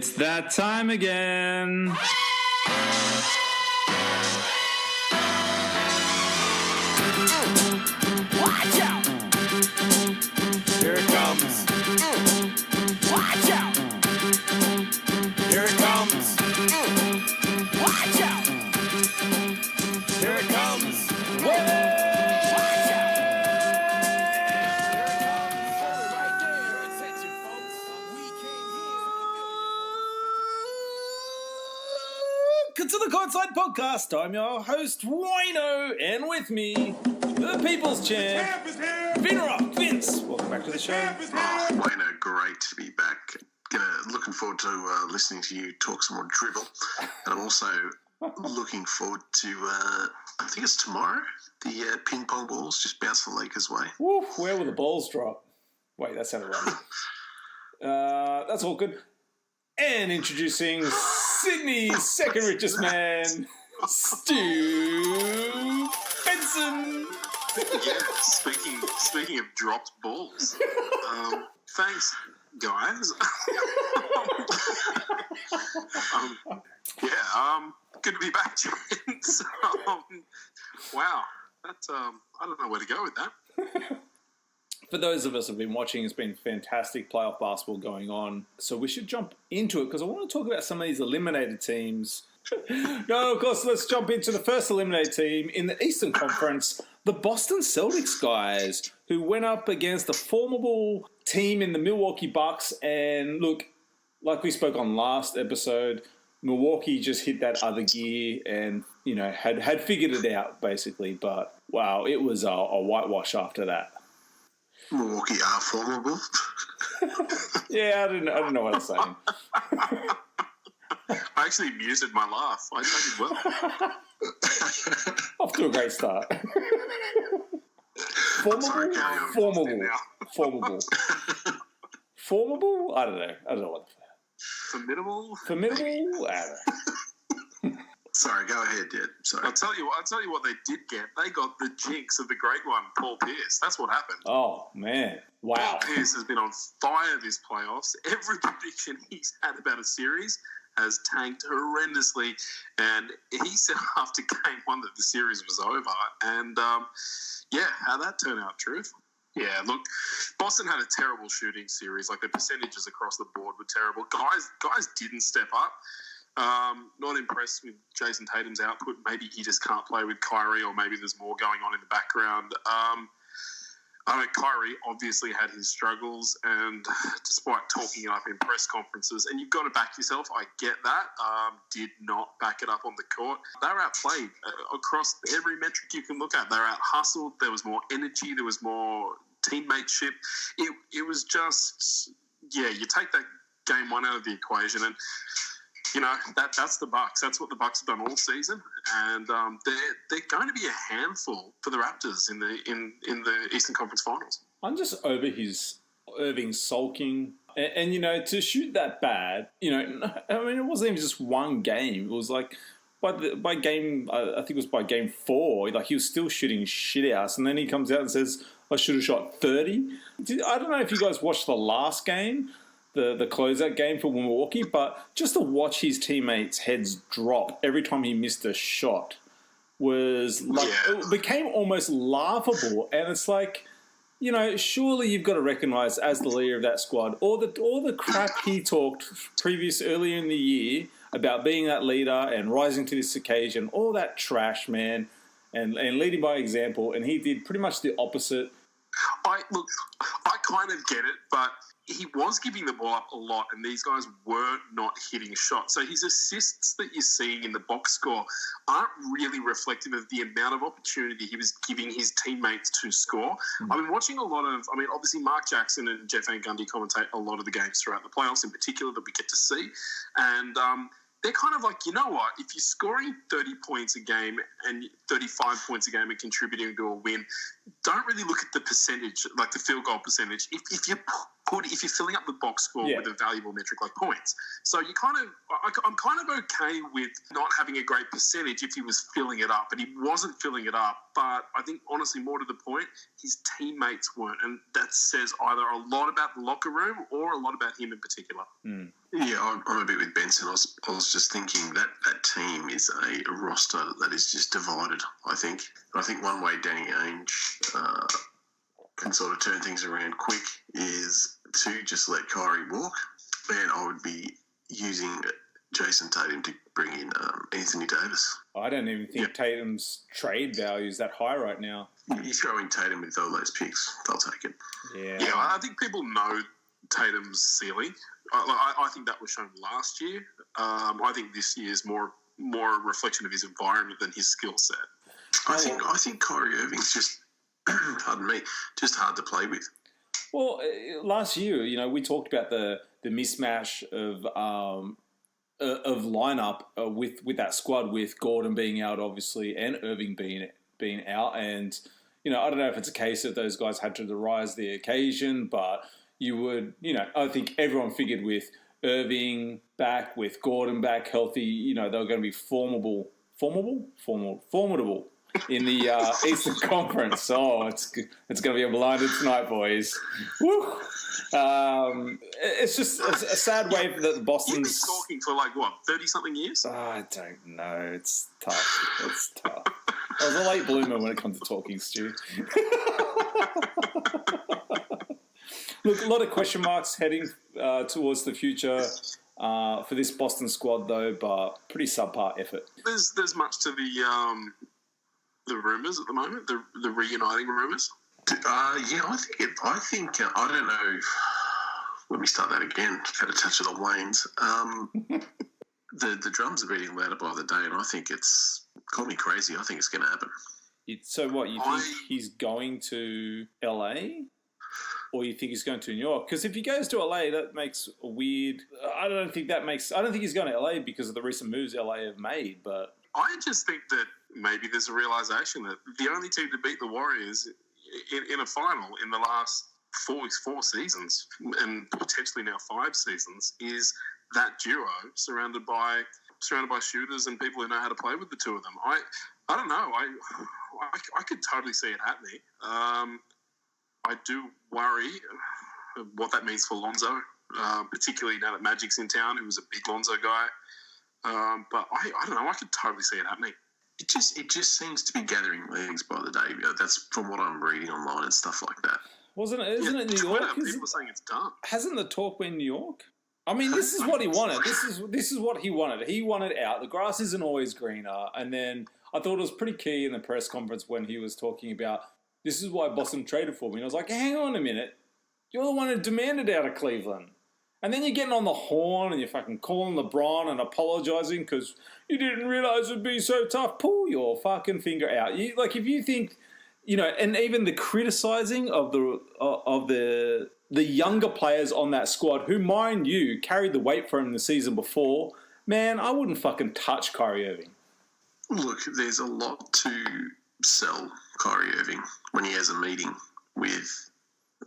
It's that time again. Watch out! Here it comes. Watch out! Here it comes. Watch out! Here it comes. Watch out! Welcome to the Courtside Podcast. I'm your host, Wino, and with me, the People's Champ, Vince. Welcome back to the show. Oh, Wayno, great to be back. Looking forward to listening to you talk some more dribble. And I'm also looking forward to, I think it's tomorrow, the ping pong balls just bounce the Lakers' way. Woo, where will the balls drop? Wait, that sounded right. That's all good. And introducing Sydney's second richest man, Stu Benson. Yeah, speaking of dropped balls, thanks, guys. Good to be back, gents. Wow, that's I don't know where to go with that. For those of us who have been watching, it's been fantastic playoff basketball going on. So we should jump into it because I want to talk about some of these eliminated teams. No, of course, let's jump into the first eliminated team in the Eastern Conference, the Boston Celtics guys, who went up against a formidable team in the Milwaukee Bucks. And look, like we spoke on last episode, Milwaukee just hit that other gear and, you know, had figured it out, basically. But, wow, it was a whitewash after that. Milwaukee are formidable. Yeah, I don't know what I'm saying. I actually muted my laugh. I did well. Off to a great start. Formidable. Formidable? I don't know what. Formidable? I don't know. Sorry, go ahead, Dad. Sorry. I'll tell you what they did get. They got the jinx of the great one, Paul Pierce. That's what happened. Oh, man. Wow. Paul Pierce has been on fire this playoffs. Every prediction he's had about a series has tanked horrendously. And he said after game one that the series was over. And, how'd that turn out, Truth? Yeah, look, Boston had a terrible shooting series. Like, the percentages across the board were terrible. Guys didn't step up. Not impressed with Jason Tatum's output. Maybe he just can't play with Kyrie, or maybe there's more going on in the background. Kyrie obviously had his struggles, and despite talking it up in press conferences, and you've got to back yourself, I get that, did not back it up on the court. They were outplayed across every metric you can look at. They were out-hustled. There was more energy. There was more teammateship. It was just, you take that game one out of the equation, and you know, that's the Bucks. That's what the Bucks have done all season, and they're going to be a handful for the Raptors in the Eastern Conference Finals. I'm just over his Irving sulking, and you know, to shoot that bad, you know, I mean, it wasn't even just one game. It was like by game, I think it was by game 4, like he was still shooting shit out, and then he comes out and says, "I should have shot 30." I don't know if you guys watched the last game, the closeout game for Milwaukee, but just to watch his teammates' heads drop every time he missed a shot was like, it became almost laughable. And it's like, you know, surely you've got to recognise as the leader of that squad, all the crap he talked earlier in the year about being that leader and rising to this occasion, all that trash, man, and leading by example. And he did pretty much the opposite. I kind of get it, but he was giving the ball up a lot, and these guys were not hitting shots. So his assists that you're seeing in the box score aren't really reflective of the amount of opportunity he was giving his teammates to score. I've been watching a lot of, obviously Mark Jackson and Jeff Van Gundy commentate a lot of the games throughout the playoffs in particular that we get to see. And they're kind of like, you know what, if you're scoring 30 points a game and 35 points a game and contributing to a win, don't really look at the percentage, like the field goal percentage. If you're filling up the box score with a valuable metric like points, so I'm kind of okay with not having a great percentage if he was filling it up, and he wasn't filling it up. But I think honestly, more to the point, his teammates weren't, and that says either a lot about the locker room or a lot about him in particular. Yeah, I'm a bit with Benson. I was just thinking that team is a roster that is just divided. I think one way Danny Ainge can sort of turn things around quick is to just let Kyrie walk, and I would be using Jason Tatum to bring in Anthony Davis. I don't even think Tatum's trade value is that high right now. You throw in Tatum with all those picks, they'll take it. Yeah, I think people know Tatum's ceiling. I think that was shown last year. I think this year is more a reflection of his environment than his skill set. I think Kyrie Irving's just, pardon me, just hard to play with. Well, last year, we talked about the mismatch of lineup with that squad, with Gordon being out, obviously, and Irving being out. And I don't know if it's a case that those guys had to rise the occasion, but you would, I think everyone figured with Irving back, with Gordon back healthy, they were going to be formidable in the Eastern Conference. Oh, it's going to be a blinder tonight, boys. Woo! It's just a sad way that the Boston's... You've been talking for 30-something years? I don't know. It's tough. I was a late bloomer when it comes to talking, Stu. Look, a lot of question marks heading towards the future for this Boston squad, though, but pretty subpar effort. There's much to the rumours at the moment, the reuniting rumours. I think I don't know. Let me start that again. Had a touch of the Waynes. The drums are beating louder by the day, and I think it's call me crazy. I think it's going to happen. So what, you think he's going to LA? Or you think he's going to New York? Because if he goes to LA, that makes a weird... I don't think he's going to LA because of the recent moves LA have made, but... I just think that maybe there's a realisation that the only team to beat the Warriors in a final in the last four seasons, and potentially now 5 seasons, is that duo surrounded by shooters and people who know how to play with the two of them. I don't know. I could totally see it happening. I do worry what that means for Lonzo, particularly now that Magic's in town, who was a big Lonzo guy. But I don't know. I could totally see it happening. It just seems to be gathering legs by the day. That's from what I'm reading online and stuff like that. Isn't it New York? People are saying it's done. Hasn't the talk been New York? I mean, this is what he wanted. This is what he wanted. He wanted out. The grass isn't always greener. And then I thought it was pretty key in the press conference when he was talking about, this is why Boston traded for me. And I was like, hang on a minute. You're the one who demanded out of Cleveland. And then you're getting on the horn and you're fucking calling LeBron and apologising because you didn't realise it would be so tough. Pull your fucking finger out. If you think, and even the criticising of the younger players on that squad, who, mind you, carried the weight for him the season before, man, I wouldn't fucking touch Kyrie Irving. Look, there's a lot to sell Kyrie Irving when he has a meeting with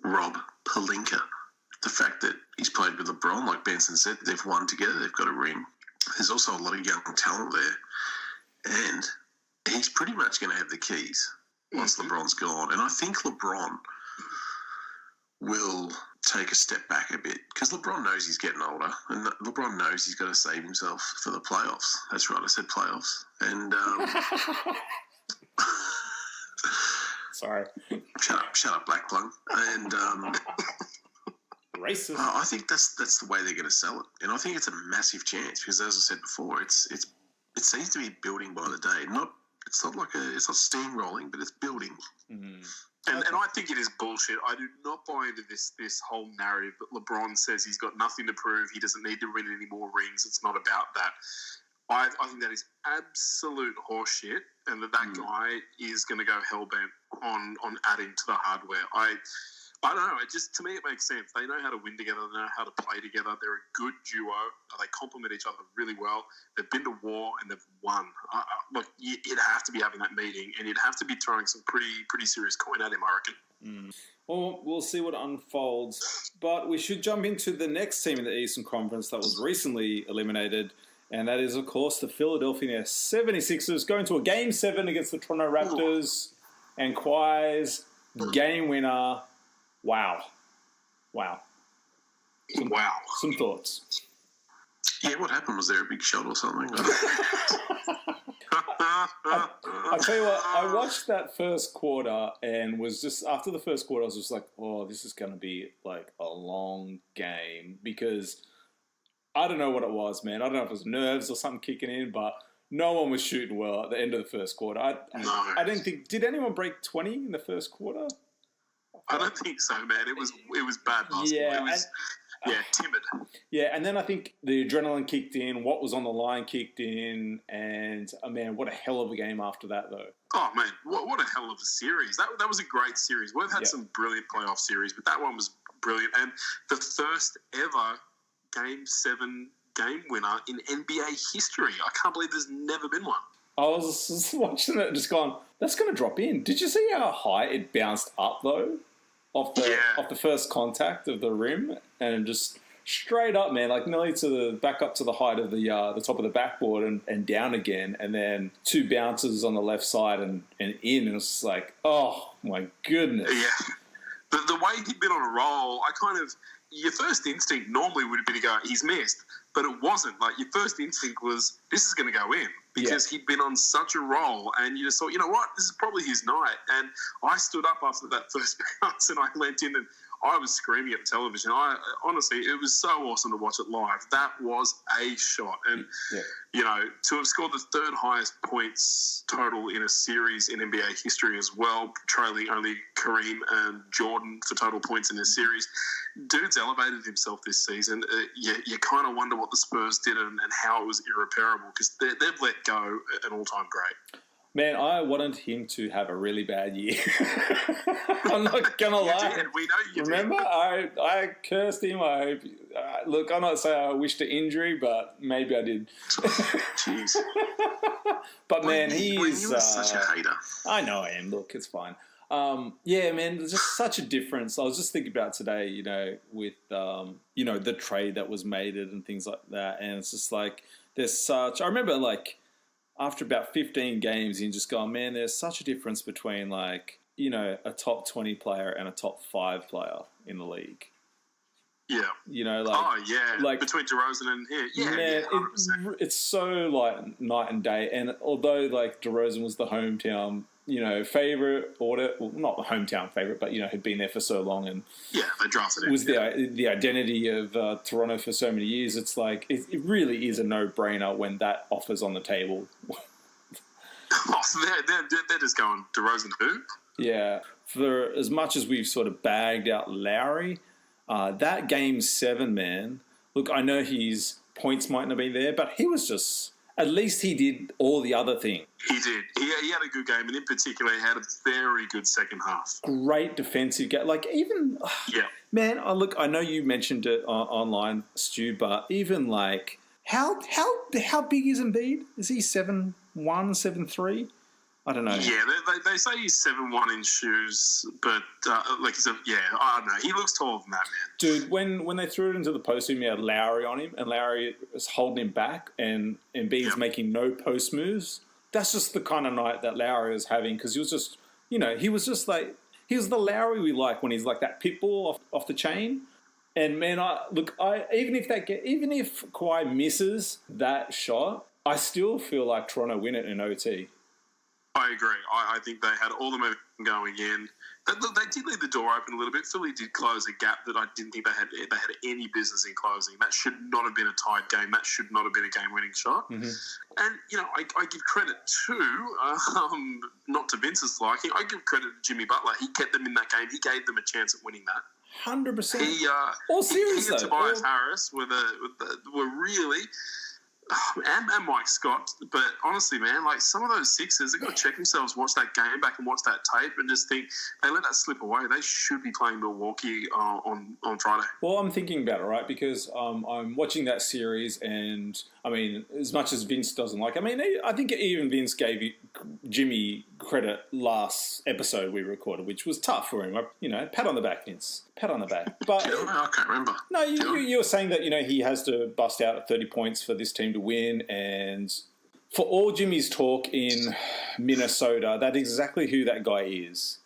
Rob Pelinka. The fact that he's played with LeBron, like Benson said, they've won together, they've got a ring. There's also a lot of young talent there. And he's pretty much going to have the keys once LeBron's gone. And I think LeBron will take a step back a bit because LeBron knows he's getting older and LeBron knows he's got to save himself for the playoffs. That's right, I said playoffs. And sorry. Shut up, Black Plug. And racist. I think that's the way they're going to sell it, and I think it's a massive chance because, as I said before, it seems to be building by the day. It's not steamrolling, but it's building. Mm-hmm. And I think it is bullshit. I do not buy into this whole narrative that LeBron says he's got nothing to prove. He doesn't need to win any more rings. It's not about that. I think that is absolute horseshit, and that guy is going to go hellbent on adding to the hardware. I don't know. To me, it makes sense. They know how to win together. They know how to play together. They're a good duo. They complement each other really well. They've been to war and they've won. Look, you'd have to be having that meeting, and you'd have to be throwing some pretty serious coin at him, I reckon. Well, we'll see what unfolds. But we should jump into the next team in the Eastern Conference that was recently eliminated. And that is, of course, the Philadelphia 76ers going to a Game 7 against the Toronto Raptors. And Kawhi's game winner. Wow. Some thoughts. Yeah, what happened? Was there a big shot or something? I tell you what, I watched that first quarter and was just, after the first quarter, I was just like, oh, this is going to be like a long game, because I don't know what it was, man. I don't know if it was nerves or something kicking in, but no one was shooting well at the end of the first quarter. I didn't think, did anyone break 20 in the first quarter? I don't think so, man. It was bad basketball. Yeah, it was timid. Yeah, and then I think the adrenaline kicked in, what was on the line kicked in, and man, what a hell of a game after that, though. Oh, man, what a hell of a series. That was a great series. We've had some brilliant playoff series, but that one was brilliant. And the first ever Game 7 game winner in NBA history. I can't believe there's never been one. I was just watching it and just going, that's going to drop in. Did you see how high it bounced up, though? Off the first contact of the rim, and just straight up, man, like nearly back up to the height of the top of the backboard and down again, and then 2 bounces on the left side and in, and it's like, oh my goodness. Yeah, the way he'd been on a roll, your first instinct normally would be to go, he's missed, but it wasn't. Like, your first instinct was, this is going to go in, because he'd been on such a roll, and you just thought, you know what, this is probably his night. And I stood up after that first bounce, and I leant in, and I was screaming at the television. Honestly, it was so awesome to watch it live. That was a shot. And, to have scored the 3rd highest points total in a series in NBA history as well, trailing only Kareem and Jordan for total points in this series. Dude's elevated himself this season. You kind of wonder what the Spurs did and how it was irreparable, because they've let go an all-time great. Man, I wanted him to have a really bad year. I'm not going to lie. You did. We know you Remember? did. I cursed him. Look, I'm not saying I wished an injury, but maybe I did. Jeez. But, man, you were such a hater. I know I am. Look, it's fine. Yeah, man, there's just such a difference. I was just thinking about today, with, the trade that was made and things like that. And it's just like, I remember, like, after about 15 games, you just go, man, there's such a difference between, like, a top 20 player and a top 5 player in the league. Yeah. Like, between DeRozan and here. Yeah, man, it's so, like, night and day. And although, like, DeRozan was the hometown, favorite, or not the hometown favorite, but, had been there for so long and they drafted him. Was the identity of Toronto for so many years. It's like, it really is a no-brainer when that offer's on the table. So they're just going, DeRozan who? Yeah. For as much as we've sort of bagged out Lowry, that Game 7, man, look, I know his points might not be there, but he was just... At least he did all the other things. He did. He had a good game, and in particular, he had a very good second half. Great defensive game. Like, even... Yeah. Man, I know you mentioned it online, Stu, but even, like... How big is Embiid? Is he 7'1", 7'3"? I don't know. Yeah, they say he's 7'1" in shoes, but I don't know. He looks taller than that, man. Dude, when they threw it into the post, he had Lowry on him, and Lowry was holding him back, and Embiid's making no post moves. That's just the kind of night that Lowry was having, because he was just, he was just like, he was the Lowry we like when he's like that pit bull off the chain. And man, even if Kawhi misses that shot, I still feel like Toronto win it in OT. I agree. I think they had all the momentum going in. They did leave the door open a little bit. Philly did close a gap that I didn't think they had any business in closing. That should not have been a tied game. That should not have been a game-winning shot. Mm-hmm. And, I give credit to, not to Vince's liking, I give credit to Jimmy Butler. He kept them in that game. He gave them a chance at winning that. 100%. He and Tobias Harris were really... and Mike Scott. But honestly, man, like some of those Sixers, they've got to check themselves, watch that game back and watch that tape and just think they let that slip away. They should be playing Milwaukee on Friday. Well, I'm thinking about it, right? Because I'm watching that series and, I mean, as much as Vince doesn't like, I mean, I think even Vince gave Jimmy credit last episode we recorded, which was tough for him. You know, pat on the back, Vince. Pat on the back. But I can't remember. no, you were saying that, you know, he has to bust out at 30 points for this team to win. And for all Jimmy's talk in Minnesota, that's exactly who that guy is.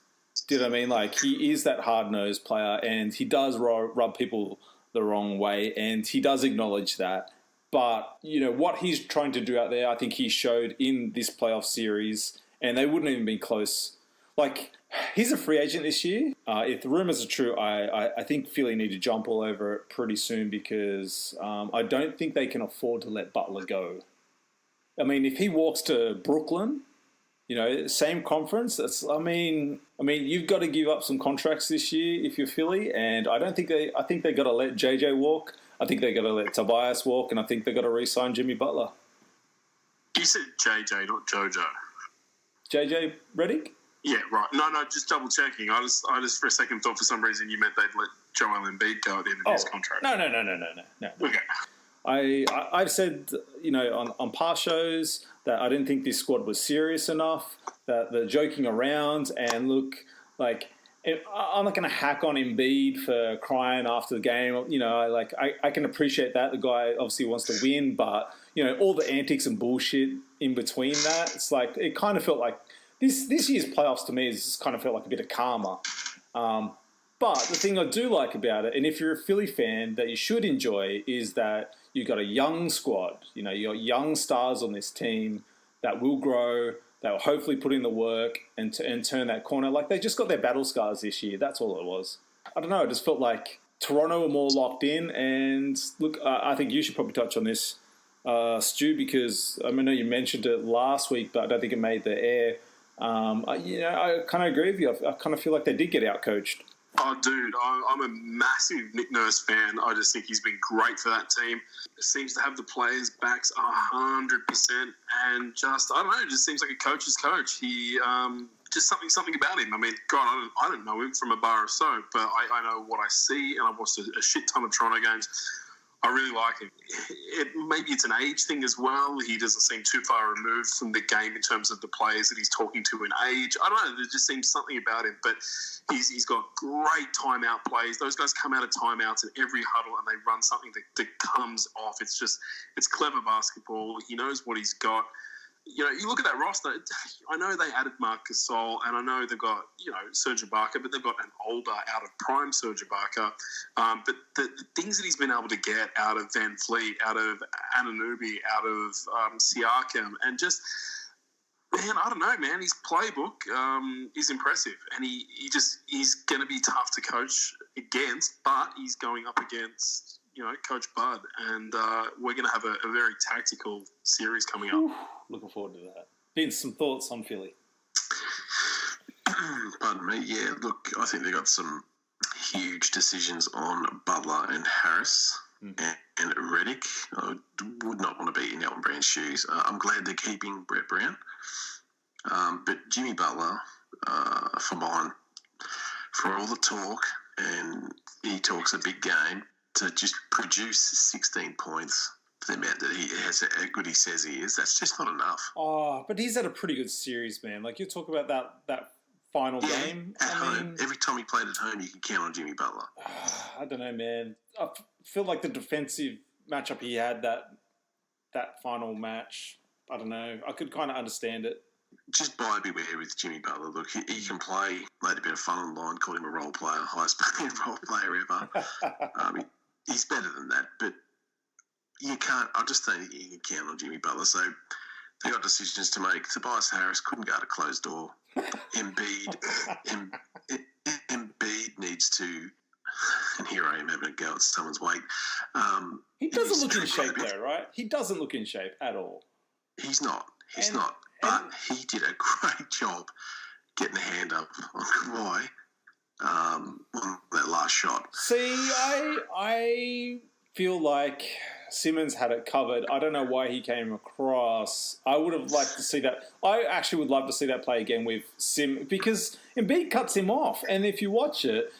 Do you know what I mean? Like, he is that hard-nosed player, and he does rub people the wrong way, and he does acknowledge that. But, you know, what he's trying to do out there, I think he showed in this playoff series, and they wouldn't even be close. Like, he's a free agent this year. If the rumours are true, I think Philly need to jump all over it pretty soon because I don't think they can afford to let Butler go. I mean, if he walks to Brooklyn, you know, same conference. I mean, you've got to give up some contracts this year if you're Philly, and I think they got to let JJ walk. I think they got to let Tobias walk, and I think they got to re-sign Jimmy Butler. You said JJ, not JoJo. JJ Redick? Yeah, right. No, just double checking. I just for a second thought for some reason you meant they'd let Joel Embiid go at the end of his contract. No. Okay. I've said, you know, on past shows that I didn't think this squad was serious enough, that they're joking around, and look, like, I'm not going to hack on Embiid for crying after the game. You know, I can appreciate that. The guy obviously wants to win, but, you know, all the antics and bullshit in between that, it's like, it kind of felt like, this year's playoffs to me has just kind of felt like a bit of karma. But the thing I do like about it, and if you're a Philly fan, that you should enjoy, is that you've got a young squad. You know, you've got young stars on this team that will grow, that will hopefully put in the work and turn that corner. Like, they just got their battle scars this year. That's all it was. I don't know. It just felt like Toronto were more locked in. And look, I think you should probably touch on this, Stu, because I know you mentioned it last week, but I don't think it made the air. I kind of agree with you. I kind of feel like they did get out-coached. Oh, dude, I'm a massive Nick Nurse fan. I just think he's been great for that team. Seems to have the players' backs 100%, and just, I don't know, it just seems like a coach's coach. He just something about him. I mean, God, I don't know him from a bar of soap, but I know what I see, and I've watched a shit ton of Toronto games. I really like him. Maybe it's an age thing as well. He doesn't seem too far removed from the game in terms of the players that he's talking to in age. I don't know. There just seems something about him. But he's got great timeout plays. Those guys come out of timeouts in every huddle and they run something that comes off. It's clever basketball. He knows what he's got. You know, you look at that roster, I know they added Marc Gasol, and I know they've got, you know, Serge Ibaka, but they've got an older, out-of-prime Serge Ibaka. But the things that he's been able to get out of Van Fleet, out of Anunoby, out of Siakam, and just, man, I don't know, man, his playbook is impressive. And he's going to be tough to coach against, but he's going up against, you know, Coach Bud, and we're going to have a very tactical series coming up. Looking forward to that. Vince, some thoughts on Philly? Pardon me. Yeah, look, I think they got some huge decisions on Butler and Harris and Redick. I would not want to be in Elton Brand's shoes. I'm glad they're keeping Brett Brown. But Jimmy Butler, for mine, for all the talk, and he talks a big game, to just produce 16 points for the amount that he has, how good he says he is, that's just not enough. Oh, but he's had a pretty good series, man. Like, you talk about that final game. At home. Every time he played at home, you can count on Jimmy Butler. I don't know, man. I feel like the defensive matchup he had that final match, I don't know. I could kind of understand it. Just buyer beware with Jimmy Butler. Look, he can play, made a bit of fun online, called him a role player, highest paid role player ever. He's better than that, but you can't. I just don't think you can count on Jimmy Butler. So they got decisions to make. Tobias Harris couldn't guard a closed door. Embiid needs to. And here I am having a go at someone's weight. He doesn't look in shape, though, right? He doesn't look in shape at all. He's not. He's not. But he did a great job getting a hand up on Kawhi on that last shot. See, I feel like Simmons had it covered. I don't know why he came across. I would have liked to see that. I actually would love to see that play again with Sim, because Embiid cuts him off, and if you watch it,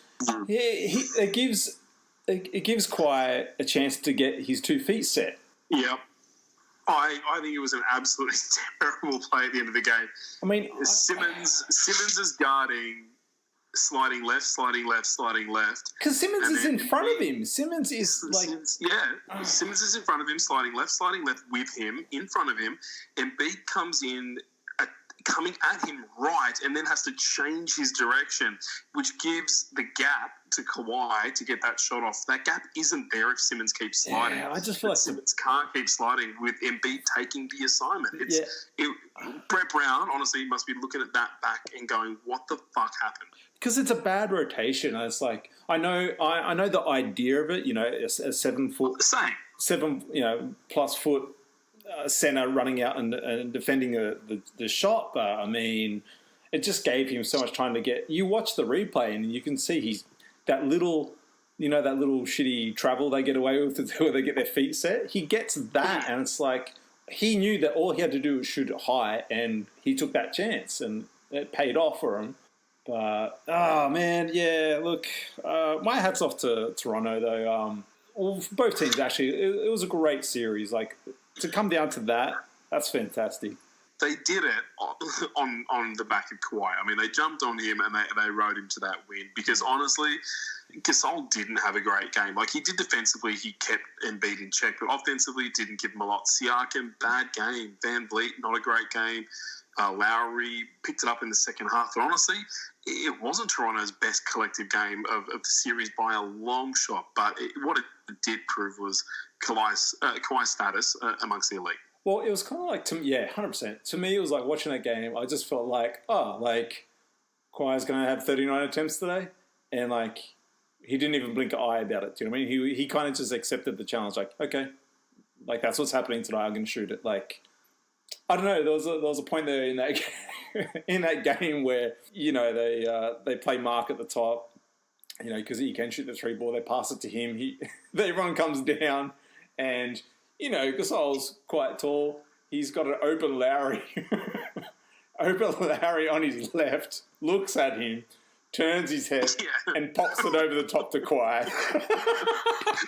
it gives Kawhi a chance to get his 2 feet set. Yep. I think it was an absolutely terrible play at the end of the game. I mean, Simmons is guarding, sliding left. because Simmons is in front of him. Simmons is like... Simmons is in front of him, sliding left with him, in front of him. Embiid comes in, coming at him right, and then has to change his direction, which gives the gap to Kawhi to get that shot off. That gap isn't there if Simmons keeps sliding. Yeah, I just feel like Simmons can't keep sliding with Embiid taking the assignment. Brett Brown, honestly, must be looking at that back and going, what the fuck happened? Because it's a bad rotation. It's like, I know the idea of it, a 7 foot... Same. 7, plus foot center running out and defending the shot, but I mean, it just gave him so much time to get. You watch the replay and you can see he's that little shitty travel they get away with where they get their feet set. He gets that, and it's like he knew that all he had to do was shoot it high, and he took that chance, and it paid off for him. But oh man, yeah. Look, my hat's off to Toronto though. Well, both teams actually. It was a great series. Like, to come down to that, that's fantastic. They did it on the back of Kawhi. I mean, they jumped on him and they rode him to that win, because honestly, Gasol didn't have a great game. Like, he did defensively, he kept Embiid in check, but offensively didn't give him a lot. Siakam, bad game. Van Vliet, not a great game. Lowry picked it up in the second half. But honestly, it wasn't Toronto's best collective game of the series by a long shot. But what it did prove was Kawhi's status amongst the elite. Well, it was kind of like, 100%. To me, it was like watching that game, I just felt like, Kawhi's going to have 39 attempts today. And, he didn't even blink an eye about it. Do you know what I mean? He kind of just accepted the challenge. Like, okay, that's what's happening today. I'm going to shoot it. I don't know. There was a point there in that game where they play Mark at the top, because he can shoot the 3 ball. They pass it to him. Everyone comes down, and Gasol's quite tall. He's got an open Lowry, on his left. Looks at him, turns his head, and pops it over the top to Kawhi.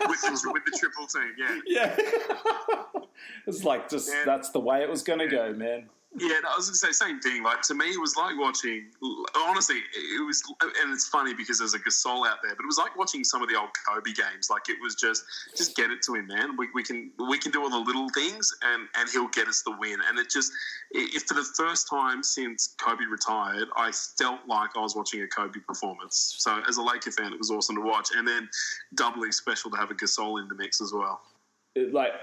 with the triple team, yeah. It's that's the way it was going to go, man. Yeah, I was going to say the same thing. To me, it was like watching. Honestly, it was, and it's funny because there's a Gasol out there, but it was like watching some of the old Kobe games. It was just get it to him, man. We can do all the little things, and he'll get us the win. And if for the first time since Kobe retired, I felt like I was watching a Kobe performance. So as a Laker fan, it was awesome to watch, and then doubly special to have a Gasol in the mix as well.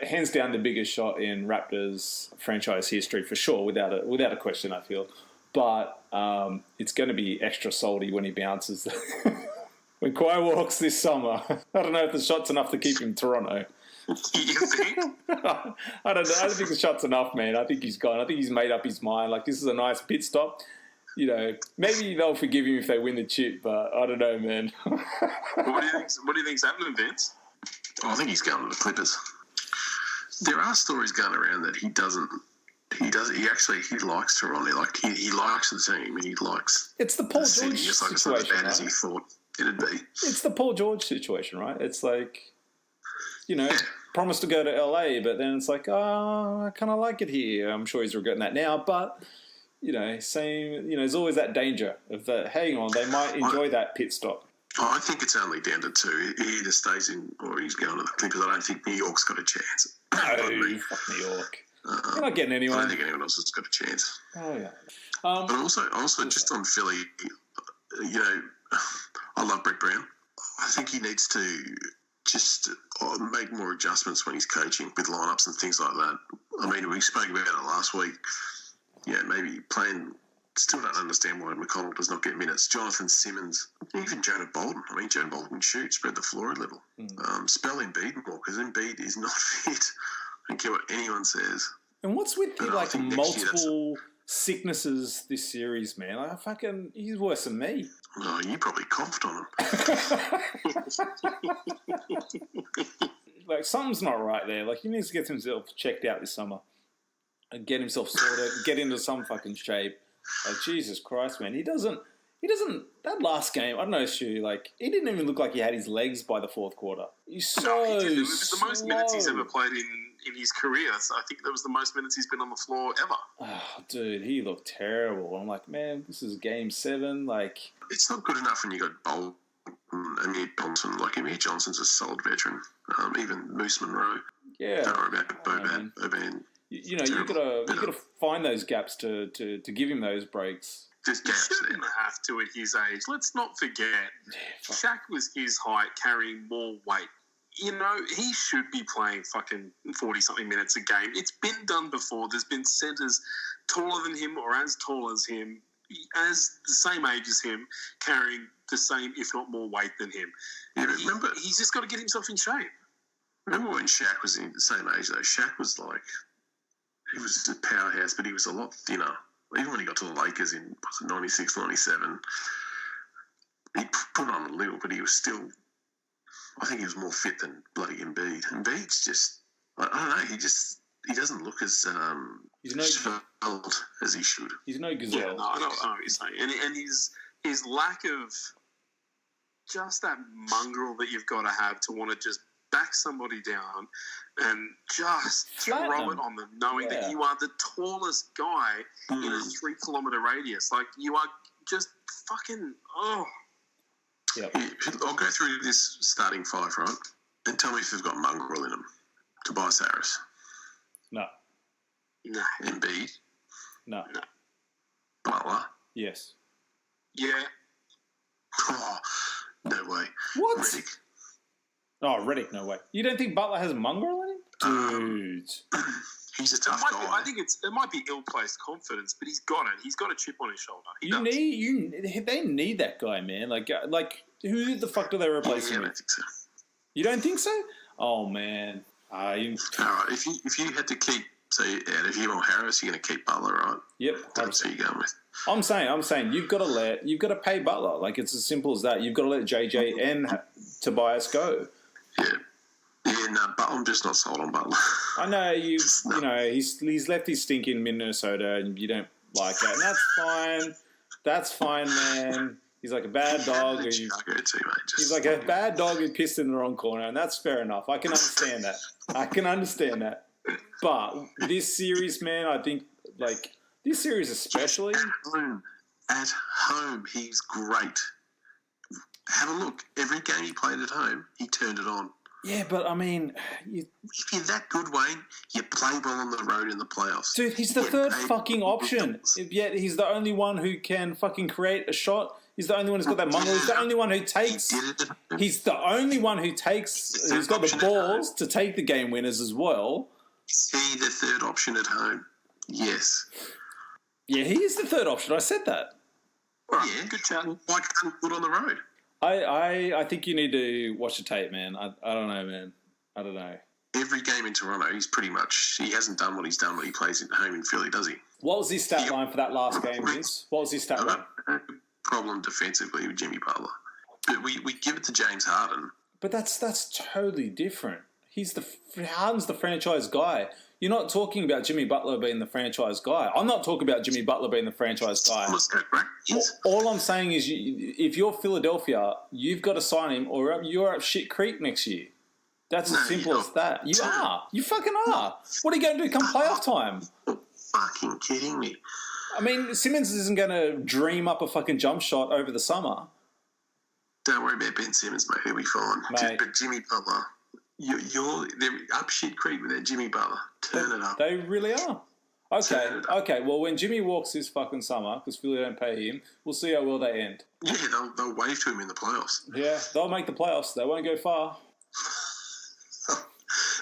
Hands down the biggest shot in Raptors franchise history for sure, without a question, I feel. But it's going to be extra salty when he bounces. When Kawhi walks this summer, I don't know if the shot's enough to keep him in Toronto. You think? I don't know. I don't think the shot's enough, man. I think he's gone. I think he's made up his mind. This is a nice pit stop. Maybe they'll forgive him if they win the chip, but I don't know, man. What do you think's happening, Vince? I think he's going to the Clippers. There are stories going around that he likes Toronto. He likes the team, and he likes. It's the Paul George situation. It's not as bad as he thought it'd be. It's the Paul George situation, right? It's promised to go to LA, but then it's I kind of like it here. I'm sure he's regretting that now, but there's always that danger of that. Hang on, they might enjoy that pit stop. I think it's only down to 2. He either stays in or he's going to the Clippers. I don't think New York's got a chance. No, fuck New York. You're not getting anyone. I don't think anyone else has got a chance. Oh, yeah. But also just on Philly, I love Brett Brown. I think he needs to just make more adjustments when he's coaching with lineups and things like that. I mean, we spoke about it last week. Maybe playing... Still don't understand why McConnell does not get minutes. Jonathan Simmons, even Jonah Bolden. I mean, Jonah Bolden can shoot, spread the floor a little. Spell Embiid more, because Embiid is not fit. I don't care what anyone says. And what's with the multiple sicknesses this series, man? He's worse than me. Oh, you probably coughed on him. Like, something's not right there. Like, he needs to get himself checked out this summer and get himself sorted, get into some fucking shape. Like, Jesus Christ, man. He doesn't, that last game, I don't know, Stu, like, he didn't even look like he had his legs by the fourth quarter. He's so He did. It was the most minutes he's slow. ever played in his career. So I think that was the most minutes he's been on the floor ever. Oh, dude, he looked terrible. I'm like, man, this is game 7. Like, It's not good enough when you got Bolton, Amir Johnson. Like, Amir Johnson's a solid veteran. Even Moose Monroe. yeah. Don't worry about Boban. You know, you gotta find those gaps to give him those breaks. There's You gaps there. shouldn't have to at his age. Let's not forget, Shaq was his height, carrying more weight. You know, he should be playing fucking 40-something minutes a game. It's been done before. There's been centres taller than him or as tall as him, as the same age as him, carrying the same, if not more weight than him. Yeah, And but remember, he's just got to get himself in shape. remember when Shaq was in the same age, though? Shaq was like, he was a powerhouse, but he was a lot thinner. Even when he got to the Lakers in 96, 97, he put on a little, but he was still, I think he was more fit than bloody Embiid. Embiid's just, I don't know, he doesn't look as He's no- svelte as he should. He's no gazelle. Yeah, no, I know what you're saying. And his lack of just that mongrel that you've got to have to want to just back somebody down and just Flatten throw them. it on them, knowing Yeah. that you are the tallest guy in a 3-kilometre radius. Like, you are just fucking, Yep. Yeah, I'll go through this starting 5, right? And tell me if they've got mongrel in them. Tobias Harris, No. nah. Embiid, No. Butler. Yes. Yeah. Oh, no way. What? Redick. Oh, Redick, no way. You don't think Butler has mongrel in him? Dude. He's a It tough might guy. be, I think it might be ill-placed confidence, but he's got it. He's got a chip on his shoulder. He does. They need that guy, man. Like who the fuck do they replace Yeah, him I with? don't think so. You don't think so? Oh, man. All right, if you had to keep, say, out of him or Harris, you're going to keep Butler, right? Yep. That's who you're going with. I'm saying you've got to pay Butler. Like, it's as simple as that. You've got to let JJ and Tobias go. Yeah. Yeah, no, but I'm just not sold on Butler. I know he's left his stink in Minnesota and you don't like that. And that's fine. That's fine, man. He's like a bad dog. Yeah, Chicago too, mate. He's like a bad dog who pissed in the wrong corner, and that's fair enough. I can understand that. But this series, man, I think, like, this series especially. At home, he's great. Have a look. Every game he played at home, he turned it on. Yeah, but I mean, If you're that good, Wayne, you play well on the road in the playoffs. dude, he's the You third play fucking well. option. Yet he's the only one who can fucking create a shot. He's the only one who's got that mongrel. He's the only one who takes. He did it. He's the only one who takes. Who's got the balls to take the game winners as well. Is he the third option at home? Yes. Yeah, he is the third option. I said that. All right, Yeah. good chat. Why can't he put on the road? I think you need to watch the tape, man. I don't know, man. I don't know. Every game in Toronto, he hasn't done what he's done when he plays at home in Philly, does he? What was his stat line for that last game, Vince? What was his stat line? Problem defensively with Jimmy Butler. But we give it to James Harden. But that's totally different. Harden's the franchise guy. You're not talking about Jimmy Butler being the franchise guy. I'm not talking about Jimmy Butler being the franchise guy. All I'm saying is, if you're Philadelphia, you've got to sign him, or you're up shit creek next year. That's as simple you're as that. You not. are. You fucking are. What are you going to do come playoff time? Fucking kidding me. I mean, Simmons isn't going to dream up a fucking jump shot over the summer. Don't worry about Ben Simmons, mate. He'll be fine. Mate. But Jimmy Butler, they're up shit creek with that Jimmy Butler. Turn it up. They really are. Okay. Well, when Jimmy walks this fucking summer, because Philly don't pay him, we'll see how well they end. Yeah, they'll wave to him in the playoffs. Yeah, they'll make the playoffs. They won't go far.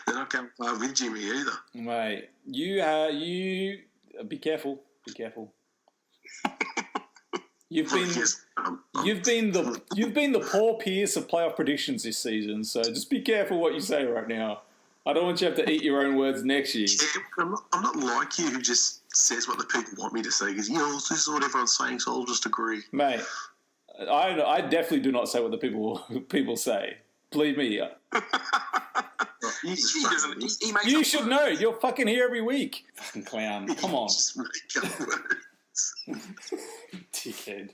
They're not going far with Jimmy either. Mate, you be careful. Be careful. You've been the Paul Pierce of playoff predictions this season, so just be careful what you say right now. I don't want you to have to eat your own words next year. Yeah, I'm not like you who just says what the people want me to say because, this is what everyone's saying, so I'll just agree. Mate, I definitely do not say what the people say. Believe me. He doesn't. He makes You up should words. know. You're fucking here every week. Fucking clown. Come on. Just make up words. Dickhead.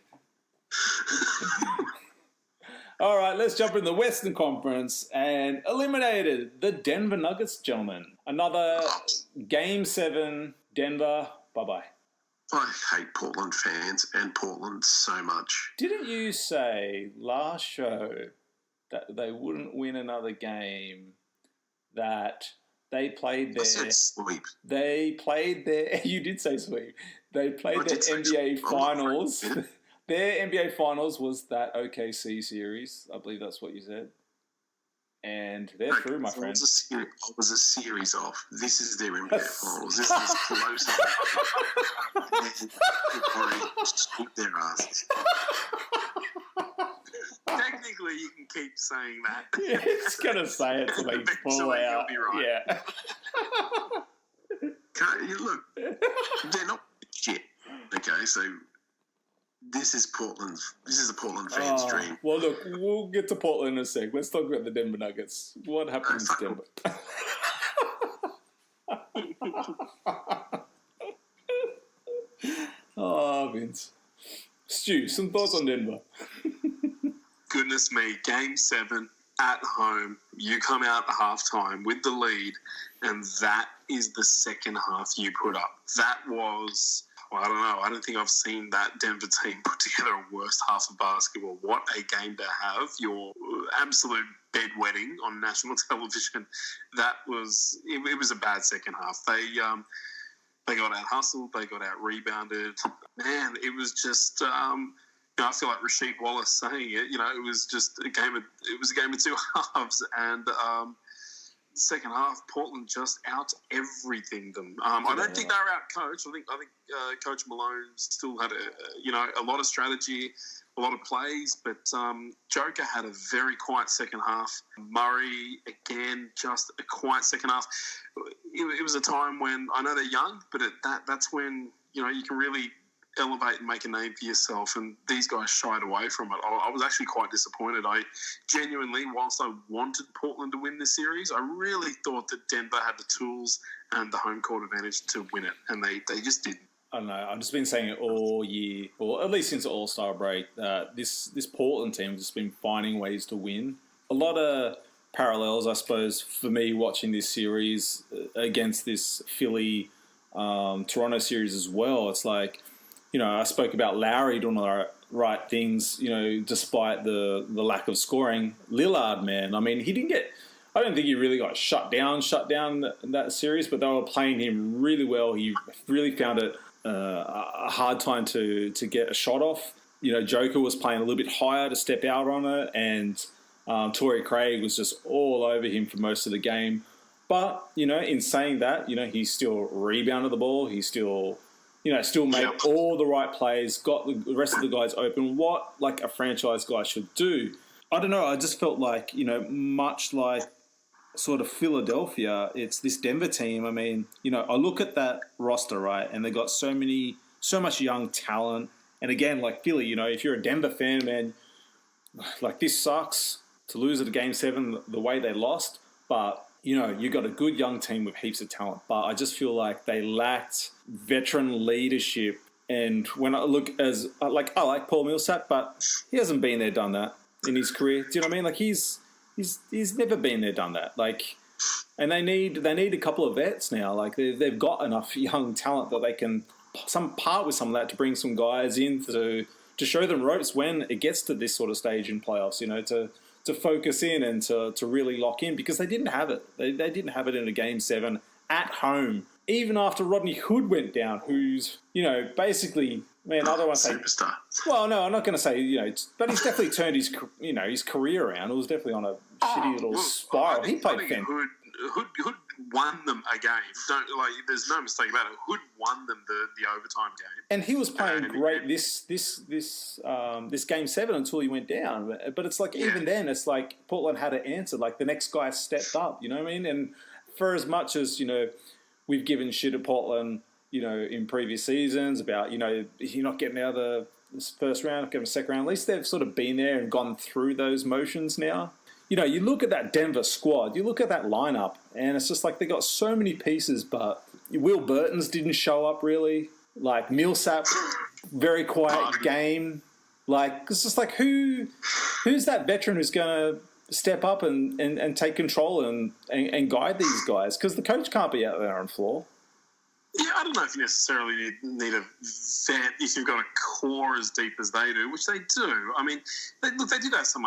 All right, let's jump in the Western Conference and eliminated the Denver Nuggets, gentlemen. Another Game 7, Denver. Bye-bye. I hate Portland fans and Portland so much. Didn't you say last show that they wouldn't win another game, that they played I their... said sweep. They played their... You did say sweep. They played I their did say NBA sweep. Finals. Yeah. Their NBA Finals was that OKC series. I believe that's what you said. And they're through, my friend. I was a series off. This is their NBA Finals. This is close. Scoop their asses. Technically, you can keep saying that. Yeah, it's going to say it to make pull Eventually, out. you'll be right. Yeah. Look, they're not shit. Okay, so this is Portland's. This is a Portland fan's dream. Well, look, we'll get to Portland in a sec. Let's talk about the Denver Nuggets. What happened fuck in Denver? Oh, Vince. Stu, some thoughts on Denver? Goodness me, Game 7 at home. You come out at halftime with the lead, and that is the second half you put up. That was... Well, I don't know. I don't think I've seen that Denver team put together a worst half of basketball. What a game to have. Your absolute bedwetting on national television. That was... It was a bad second half. They got out hustled. They got out rebounded. Man, it was just... I feel like Rasheed Wallace saying it. It was just a game of two halves, and second half, Portland just out everything them. I don't think they were out coached. I think Coach Malone still had a lot of strategy, a lot of plays, but Joker had a very quiet second half. Murray again, just a quiet second half. It was a time when I know they're young, but that's when you can really elevate and make a name for yourself, and these guys shied away from it. I was actually quite disappointed. I genuinely, whilst I wanted Portland to win this series, I really thought that Denver had the tools and the home court advantage to win it, and they just didn't. I don't know. I've just been saying it all year, or at least since the All-Star break. This Portland team has just been finding ways to win. A lot of parallels, I suppose, for me watching this series against this Philly Toronto series as well. It's like, I spoke about Lowry doing the right things, despite the lack of scoring. Lillard, man, I mean, he didn't get... I don't think he really got shut down in that series, but they were playing him really well. He really found it a hard time to get a shot off. Joker was playing a little bit higher to step out on it, and Torrey Craig was just all over him for most of the game. But, in saying that, he still rebounded the ball. He still made all the right plays, got the rest of the guys open, what a franchise guy should do. I don't know, I just felt like, much like sort of Philadelphia, it's this Denver team. I mean, I look at that roster, right, and they got so much young talent. And again, like Philly, if you're a Denver fan, man, this sucks to lose at a Game 7 the way they lost, but... you got a good young team with heaps of talent, but I just feel like they lacked veteran leadership. And when I look I like Paul Millsap, but he hasn't been there, done that in his career. Do you know what I mean? He's never been there, done that. And they need a couple of vets now. They've got enough young talent that they can part with some of that to bring some guys in to show them ropes when it gets to this sort of stage in playoffs. To focus in and to really lock in, because they didn't have it. They didn't have it in a Game 7 at home, even after Rodney Hood went down, who's, basically, man, I don't want to say... Superstar. Well, no, I'm not going to say, but he's definitely turned his career around. It was definitely on a shitty little spiral. He played fan. Hood won them a game. There's no mistake about it. Hood won them the overtime game, and he was playing great this Game 7 until he went down. But it's even then, it's like Portland had to answer. The next guy stepped up. You know what I mean? And for as much as we've given shit at Portland, in previous seasons about you're not getting out of the first round, not getting a second round. At least they've sort of been there and gone through those motions now. you know, you look at that Denver squad, you look at that lineup, and it's just like they got so many pieces, but Will Burton's didn't show up really. Like Millsap, very quiet game. Like it's just like who's that veteran who's going to step up and take control and guide these guys? Because the coach can't be out there on the floor. Yeah, I don't know if you necessarily need a vet if you've got a core as deep as they do, which they do. I mean, they did have some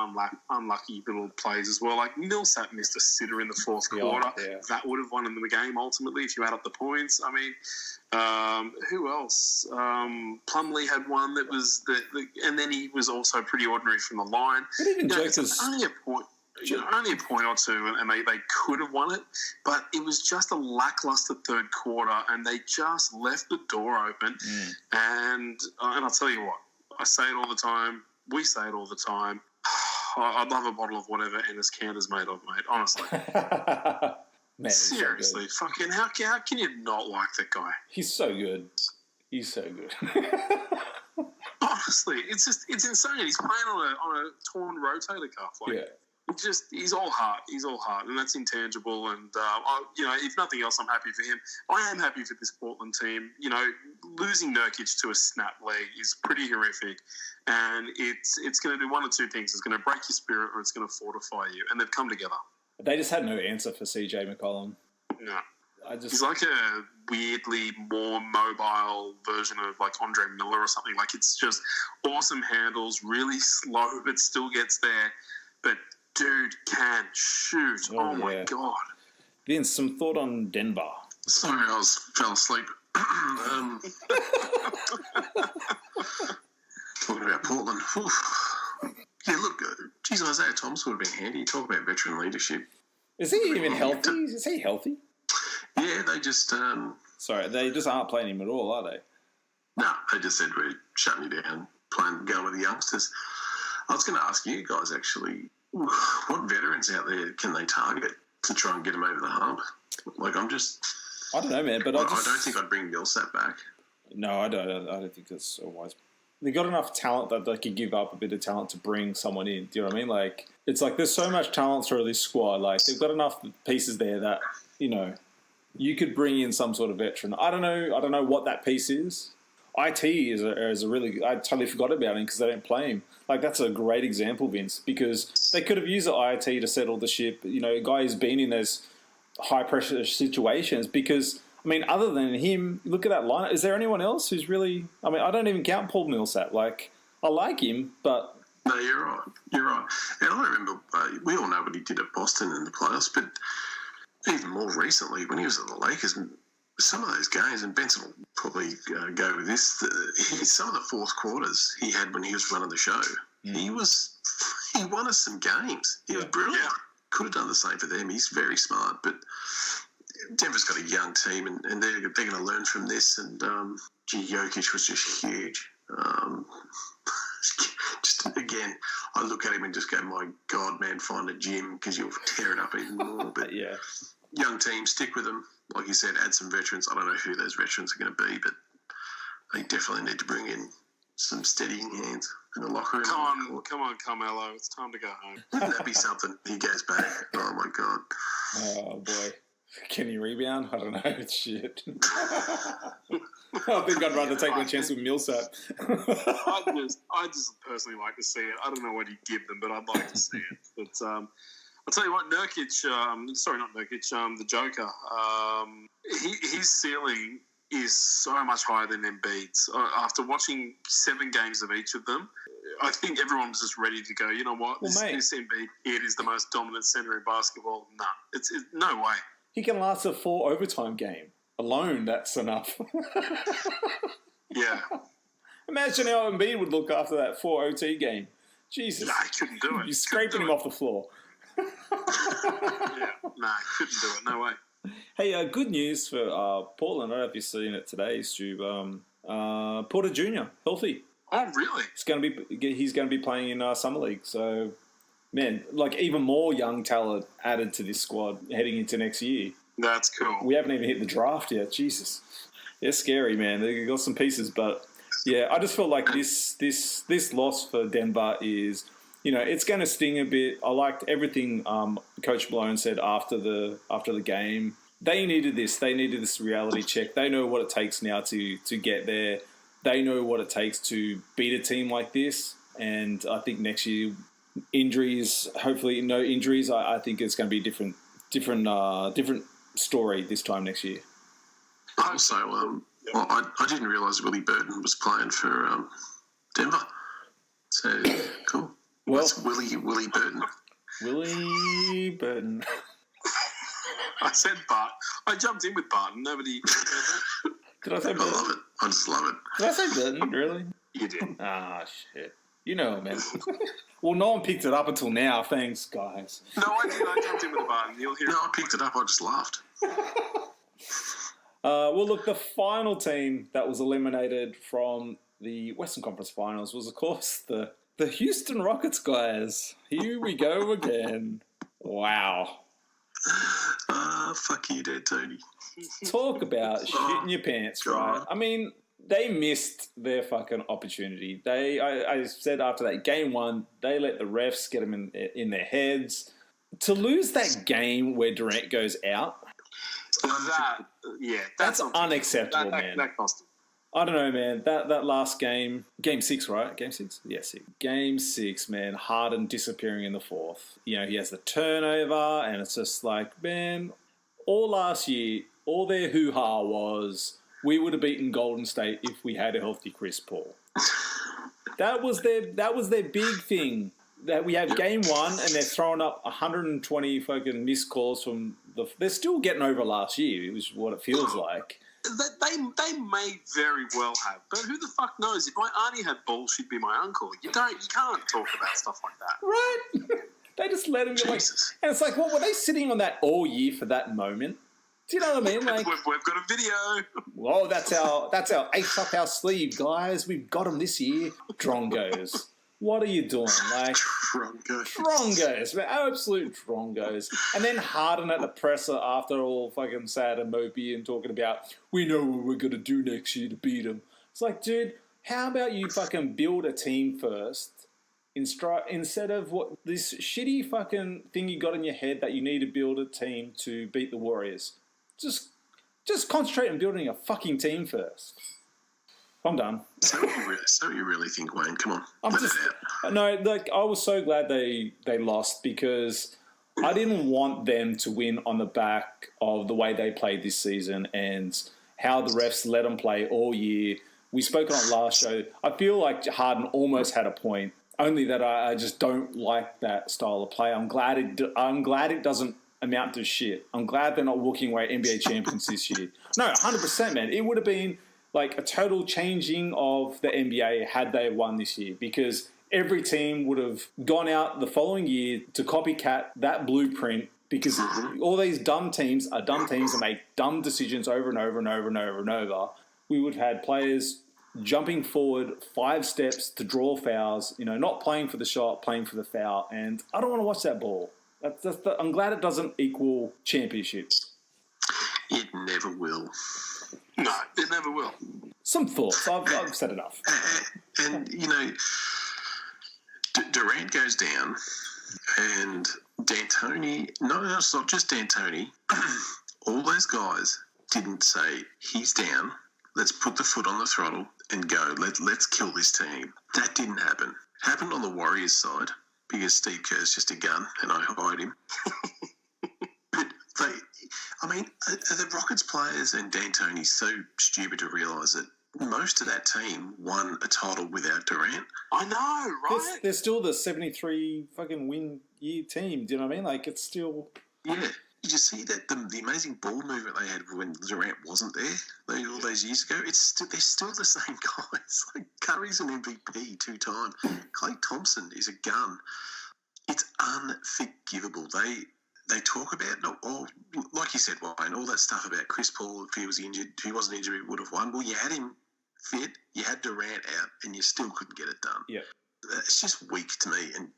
unlucky little plays as well. Like Millsap missed a sitter in the fourth quarter. Yeah. That would have won them the game ultimately if you add up the points. I mean, who else? Plumlee had one that was and then he was also pretty ordinary from the line. But even Jokers, only a point. Only a point or two, and they could have won it, but it was just a lackluster third quarter, and they just left the door open. And I'll tell you what, I say it all the time. We say it all the time. I'd love a bottle of whatever Ennis Can is made of, mate. Honestly, man, seriously, so fucking how can you not like that guy? He's so good. He's so good. Honestly, it's insane. He's playing on a torn rotator cuff, like. Yeah. He's all heart. He's all heart, and that's intangible. And if nothing else, I'm happy for him. I am happy for this Portland team. You know, losing Nurkic to a snap leg is pretty horrific, and it's going to do one or two things. It's going to break your spirit, or it's going to fortify you. And they've come together. They just had no answer for CJ McCollum. No, he's like a weirdly more mobile version of like Andre Miller or something. Like it's just awesome handles, really slow, but still gets there. But dude can shoot. Oh my God. Vince, some thought on Denver. Sorry, I fell asleep. Talking about Portland. Yeah, look, geez, Isaiah Thomas would have been handy. Talk about veteran leadership. Is he even healthy? Is he healthy? Yeah, they just... Sorry, they just aren't playing him at all, are they? No, they just said we're shutting you down, going with the youngsters. I was going to ask you guys, actually, what veterans out there can they target to try and get them over the hump? Like, I don't know, man, but I don't think I'd bring Millsap back. No, I don't think that's so wise. They got enough talent that they could give up a bit of talent to bring someone in. Do you know what I mean? Like, it's like there's so much talent through this squad. Like, they've got enough pieces there that, you know, you could bring in some sort of veteran. I don't know what that piece is. IT is a really... I totally forgot about him because they don't play him. Like, that's a great example, Vince, because they could have used the IT to settle the ship. You know, a guy who's been in those high-pressure situations because, I mean, other than him, look at that lineup. Is there anyone else who's really... I mean, I don't even count Paul Millsap. Like, I like him, but... No, you're right. You're right. And I remember, we all know what he did at Boston in the playoffs, but even more recently, when he was at the Lakers... Some of those games, and Benson will probably go with this, some of the fourth quarters he had when he was running the show, he won us some games. He was brilliant. Yeah. Could have done the same for them. He's very smart, but Denver's got a young team, and they're going to learn from this. And Jokic was just huge. Just again, I look at him and just go, "My God, man, find a gym because you'll tear it up even more." But yeah, young team, stick with them. Like you said, add some veterans. I don't know who those veterans are going to be, but they definitely need to bring in some steadying hands in the locker room. Come on, Carmelo. It's time to go home. Wouldn't that be something? He goes back. Oh, my God. Oh, boy. Can he rebound? I don't know. Shit. I think I'd rather take my chance with Millsap. I just personally like to see it. I don't know what he'd give them, but I'd like to see it. But I'll tell you what, Nurkic, the Joker, his ceiling is so much higher than Embiid's. After watching 7 games of each of them, I think everyone was just ready to go, you know what, this Embiid kid is the most dominant center in basketball. Nah, it's no way. He can last a 4 overtime game. Alone, that's enough. Yeah. Imagine how Embiid would look after that 4 OT game. Jesus. Nah, he couldn't do it. You're scraping him off the floor. Yeah, nah, couldn't do it. No way. Hey, good news for Portland. I don't know if you've seen it today, Stu. Porter Jr. healthy. Oh, really? He's going to be playing in Summer League. So, man, like even more young talent added to this squad heading into next year. That's cool. We haven't even hit the draft yet. Jesus, it's scary, man. They got some pieces, but yeah, I just felt like this loss for Denver is it's going to sting a bit. I liked everything Coach Malone said after the game. They needed this. They needed this reality check. They know what it takes now to get there. They know what it takes to beat a team like this. And I think next year, injuries, hopefully no injuries. I think it's going to be a different story this time next year. Also, I didn't realise Willie Burton was playing for Denver. So cool. Well, what's Willie Burton? Willie Burton. I said Bart. I jumped in with Barton. Nobody. Did I say I Burton? love it. I just love it. Did I say Burton? Really? You did. Ah, shit. You know it, man. Well, no one picked it up until now. Thanks, guys. No, I did. I jumped in with Barton. You'll hear. No, I picked it up. I just laughed. Well, look, the final team that was eliminated from the Western Conference Finals was, of course, the Houston Rockets, guys. Here we go again. Wow. Fuck you, Dead Tony. Talk about shitting your pants, right? God. I mean, they missed their fucking opportunity. I said after that game one, they let the refs get them in their heads. To lose that game where Durant goes out, that's unacceptable, man. That cost him. I don't know, man. That last game 6, right? Game 6? Yeah, 6. Game 6, man. Harden disappearing in the fourth. He has the turnover, and it's just like, man, all last year, all their hoo-ha was, we would have beaten Golden State if we had a healthy Chris Paul. That was their big thing. That we have game one, and they're throwing up 120 fucking missed calls from they're still getting over last year, which is what it feels like. They may very well have, but who the fuck knows? If my auntie had balls, she'd be my uncle. You can't talk about stuff like that, right? They just let him go, like, and it's like, what were they sitting on that all year for that moment? Do you know what I mean? Like, we've got a video. Whoa, that's our ace up our sleeve, guys. We've got them this year. Drongos. What are you doing? Like, Drongos, man, absolute Drongos. And then Harden at the presser after all fucking sad and mopey and talking about, we know what we're going to do next year to beat them. It's like, dude, how about you fucking build a team first instead of what this shitty fucking thing you got in your head that you need to build a team to beat the Warriors. Just concentrate on building a fucking team first. I'm done. So you really think, Wayne? Come on, I was so glad they lost because I didn't want them to win on the back of the way they played this season and how the refs let them play all year. We spoke on last show. I feel like Harden almost had a point, only that I just don't like that style of play. I'm glad it doesn't amount to shit. I'm glad they're not walking away NBA champions this year. No, 100%, man. It would have been like a total changing of the NBA had they won this year because every team would have gone out the following year to copycat that blueprint because all these dumb teams are dumb teams that make dumb decisions over and over and over and over and over. We would have had players jumping forward 5 steps to draw fouls, not playing for the shot, playing for the foul, and I don't want to watch that ball. I'm glad it doesn't equal championships. It never will. No, it never will. Some thoughts. I've said enough. And Durant goes down, and D'Antoni. No, it's not just D'Antoni. All those guys didn't say he's down. Let's put the foot on the throttle and go. Let's kill this team. That didn't happen. Happened on the Warriors side because Steve Kerr's just a gun, and I hide him. But are the Rockets players and D'Antoni so stupid to realise that most of that team won a title without Durant? I know, right? They're still the 73 fucking win year team. Do you know what I mean? Like, it's still... Yeah. Did you see that the amazing ball movement they had when Durant wasn't there all those years ago? They're still the same guys. Like, Curry's an MVP 2 times. Klay Thompson is a gun. It's unforgivable. They talk about, like you said, Wayne, all that stuff about Chris Paul, if he was injured, if he wasn't injured, he would have won. Well, you had him fit, you had Durant out, and you still couldn't get it done. Yeah. It's just weak to me, and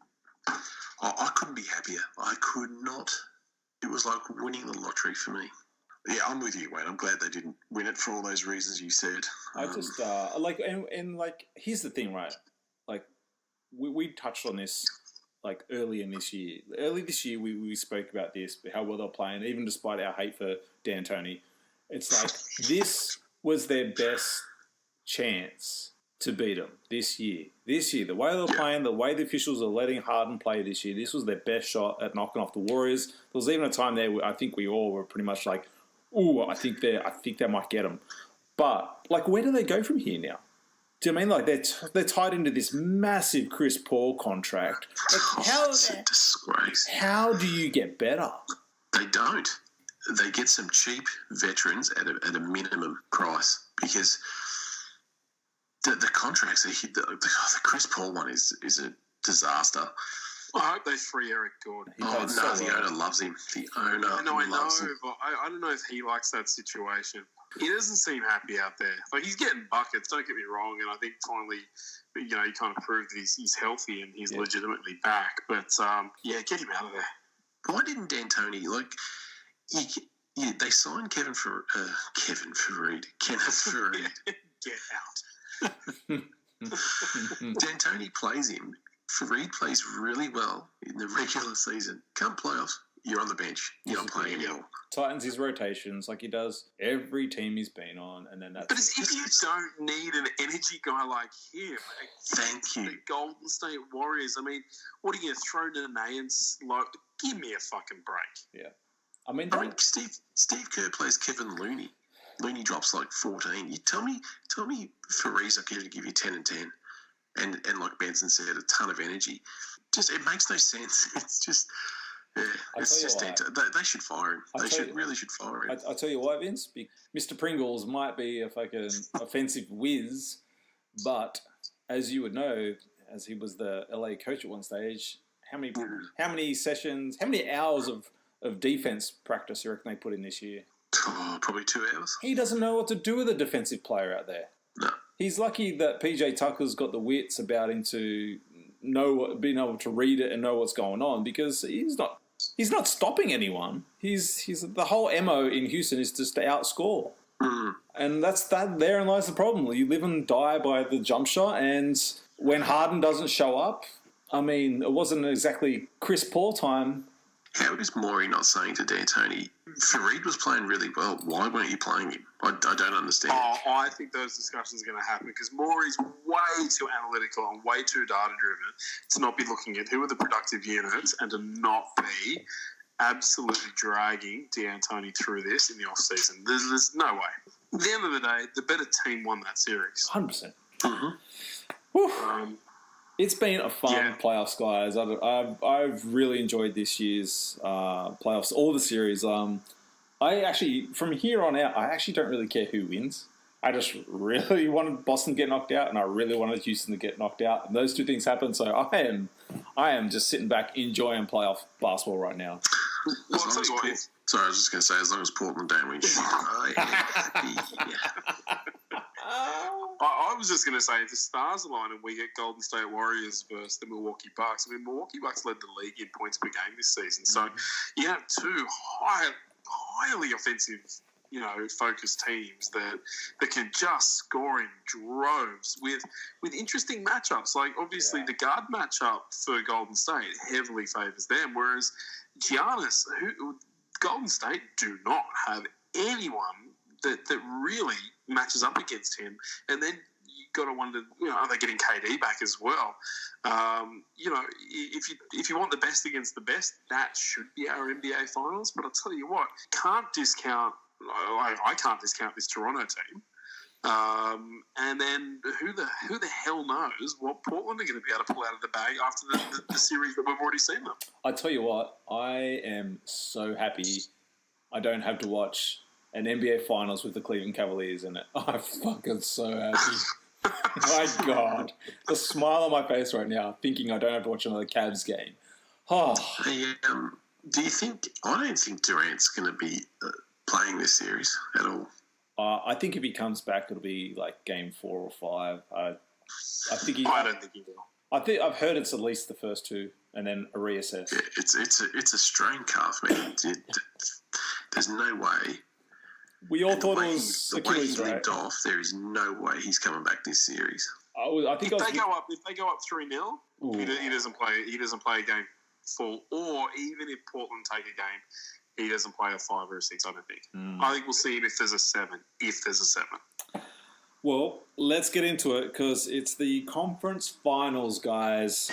I couldn't be happier. I could not. It was like winning the lottery for me. Yeah, I'm with you, Wayne. I'm glad they didn't win it for all those reasons you said. I just, here's the thing, right? Like, we touched on this like early this year, we spoke about this, how well they're playing, even despite our hate for D'Antoni. It's like this was their best chance to beat them this year. The way they're playing, the way the officials are letting Harden play this year, this was their best shot at knocking off the Warriors. There was even a time there where I think we all were pretty much like, ooh, I think they might get them. But like, where do they go from here now? Do you know what I mean? Like they're tied into this massive Chris Paul contract. Like, It's a disgrace. How do you get better? They don't. They get some cheap veterans at a minimum price because the contracts are hit. The Chris Paul one is a disaster. I hope they free Eric Gordon. The owner loves him. The owner loves him. But I don't know if he likes that situation. He doesn't seem happy out there. Like, he's getting buckets, don't get me wrong, and I think finally, he kind of proved that he's healthy and he's legitimately back. But, get him out of there. Why didn't D'Antoni, they signed Kenneth Faried. Get out. D'Antoni plays him. Faried plays really well in the regular season. Come playoffs, you're on the bench. You're not playing anymore. Tightens his rotations like he does every team he's been on, and then that's. But as if you don't need an energy guy like him. Thank you. The Golden State Warriors. I mean, what are you going to throw Nene and Slow? Give me a fucking break. Yeah. I mean, Steve Kerr plays Kevin Looney. Looney drops like 14. You tell me Faried's not going to give you 10 and 10. And like Benson said, a ton of energy. Just, it makes no sense. It's just, it's just, they should fire him. Really should fire him. I'll tell you why, Vince. Mr. Pringles might be a fucking offensive whiz, but as you would know, as he was the LA coach at one stage, how many sessions, how many hours of defense practice you reckon they put in this year? Probably 2 hours. He doesn't know what to do with a defensive player out there. No. He's lucky that PJ Tucker's got the wits about him to being able to read it and know what's going on, because he's not stopping anyone. He's the whole MO in Houston is just to outscore. And therein lies the problem. You live and die by the jump shot, and when Harden doesn't show up, I mean, it wasn't exactly Chris Paul time. How is Morey not saying to D'Antoni, Faried was playing really well, why weren't you playing him? I don't understand. I think those discussions are going to happen because Morey's way too analytical and way too data-driven to not be looking at who are the productive units and to not be absolutely dragging D'Antoni through this in the off-season. There's no way. At the end of the day, the better team won that series. 100%. Mm-hmm. It's been a fun playoffs, guys. I've really enjoyed this year's playoffs, all the series. I actually, from here on out, I actually don't really care who wins. I just really wanted Boston to get knocked out, and I really wanted Houston to get knocked out. And those two things happened, so I am just sitting back enjoying playoff basketball right now. Well, I'll tell you what, sorry, I was just going to say, as long as Portland don't win, I was just going to say, if the stars align and we get Golden State Warriors versus the Milwaukee Bucks, I mean, Milwaukee Bucks led the league in points per game this season. So you have two highly offensive, focused teams that can just score in droves with interesting matchups. Like, obviously, the guard matchup for Golden State heavily favors them, whereas Giannis, Golden State do not have anyone that really matches up against him. And then you got to wonder, are they getting KD back as well? If you want the best against the best, that should be our NBA Finals. But I'll tell you what, I can't discount this Toronto team. And then who the hell knows what Portland are going to be able to pull out of the bag after the series that we've already seen them. I tell you what, I am so happy I don't have to watch an NBA Finals with the Cleveland Cavaliers in it. I'm fucking so happy. My God. The smile on my face right now, thinking I don't have to watch another Cavs game. Oh. Do you think... I don't think Durant's going to be playing this series at all. I think if he comes back, it'll be like game 4 or 5. I don't think he will. I've heard it's at least the first 2 and then a reassess. Yeah, it's a strained calf, man. There's no way... We all thought it was the way he limped off, there is no way he's coming back this series. I think If I was. they go up 3-0, he doesn't play. He doesn't play a game full. Or even if Portland take a game, he doesn't play a 5 or a 6. I don't think. I think we'll see him if there's a 7. If there's a 7. Well, let's get into it because it's the conference finals, guys.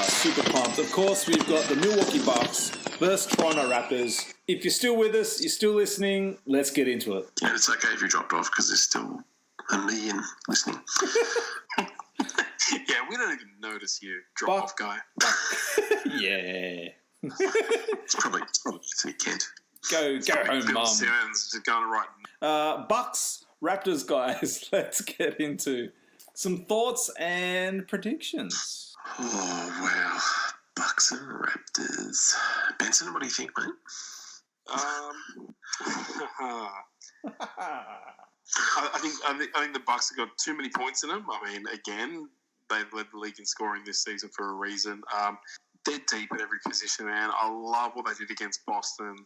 Super pumped. Of course, we've got the Milwaukee Bucks versus Toronto Raptors. If you're still with us, you're still listening, let's get into it. Yeah, it's okay if you dropped off because there's still a million listening. Yeah, we don't even notice you, drop-off guy. Yeah. It's probably Kent. Go home, Bill Mum. Simmons just going right. Bucks, Raptors, guys. Let's get into some thoughts and predictions. Oh, wow. Bucks and Raptors. Benson, what do you think, mate? I think the Bucks have got too many points in them. I mean, again, they've led the league in scoring this season for a reason. They're deep at every position, man. I love what they did against Boston.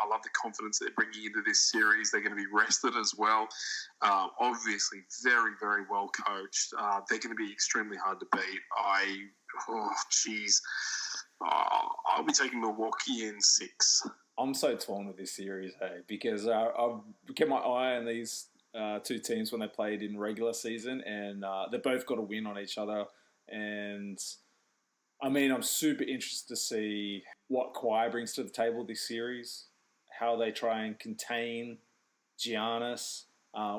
I love the confidence they're bringing into this series. They're going to be rested as well. Obviously, very, very well coached. They're going to be extremely hard to beat. I'll be taking Milwaukee in 6. I'm so torn with this series, hey, because I've kept my eye on these two teams when they played in regular season, and they both got a win on each other. And I mean, I'm super interested to see what Kawhi brings to the table this series, how they try and contain Giannis,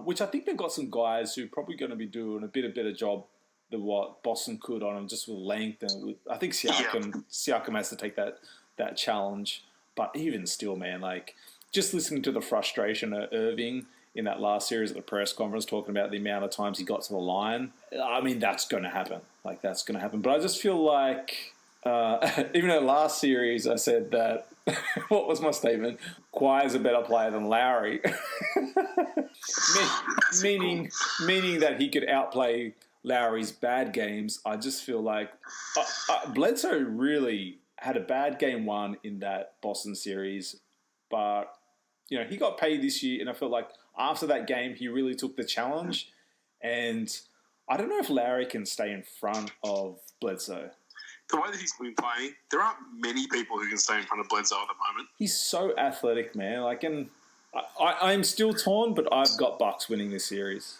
which I think they've got some guys who are probably going to be doing a better job than what Boston could on him, just with length. And I think Siakam has to take that challenge. But even still, man, like just listening to the frustration of Irving in that last series at the press conference, talking about the amount of times he got to the line. I mean, that's going to happen. Like, that's going to happen. But I just feel like, even in the last series, I said that, what was my statement? Kawhi is a better player than Lowry. meaning that he could outplay Lowry's bad games. I just feel like Bledsoe really had a bad game 1 in that Boston series, but he got paid this year, and I felt like after that game he really took the challenge, and I don't know if Lowry can stay in front of Bledsoe. The way that he's been playing, there aren't many people who can stay in front of Bledsoe at the moment. He's so athletic, man. Like, and I'm still torn, but I've got Bucks winning this series.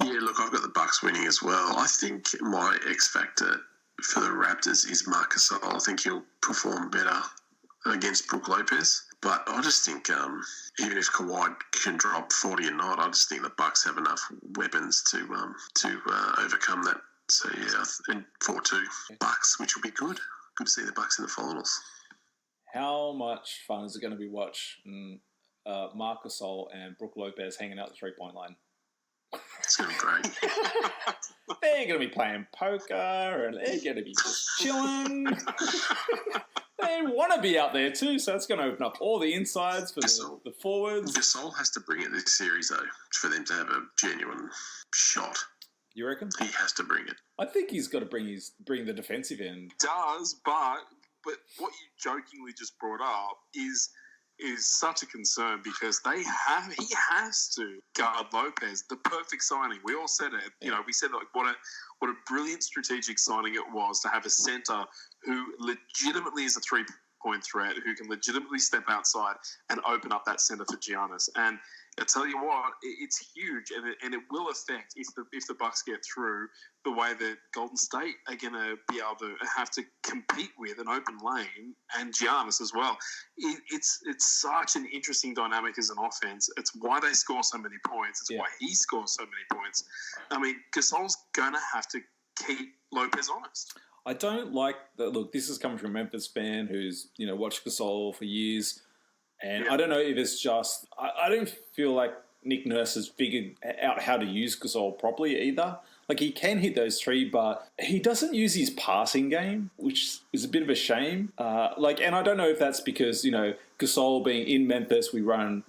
Yeah, look, I've got the Bucks winning as well. I think my X factor for the Raptors is Marcus Gasol. I think he'll perform better against Brook Lopez. But I just think even if Kawhi can drop 40 or not, I just think the Bucks have enough weapons to overcome that. So, yeah, and 4-2 Bucks, which will be good. Good to see the Bucks in the finals. How much fun is it going to be watching Marc Gasol and Brook Lopez hanging out the three-point line? It's going to be great. They're going to be playing poker and they're going to be just chilling. They want to be out there too, so it's going to open up all the insides for the forwards. Gasol has to bring it this series, though, for them to have a genuine shot. You reckon? He has to bring it. I think he's got to bring the defensive end. Does, but what you jokingly just brought up is such a concern because he has to guard Lopez. The perfect signing. We all said it. Yeah. We said like what a brilliant strategic signing it was to have a center who legitimately is a 3-point threat, who can legitimately step outside and open up that center for Giannis. And I tell you what, it's huge, and it will affect if the Bucks get through the way that Golden State are going to be able to have to compete with an open lane and Giannis as well. It's such an interesting dynamic as an offense. It's why they score so many points. It's why he scores so many points. I mean, Gasol's going to have to keep Lopez honest. I don't like that. Look, this is coming from a Memphis fan who's watched Gasol for years. And I don't know if it's just I don't feel like Nick Nurse has figured out how to use Gasol properly either. Like, he can hit those three, but he doesn't use his passing game, which is a bit of a shame. And I don't know if that's because, Gasol being in Memphis, we run,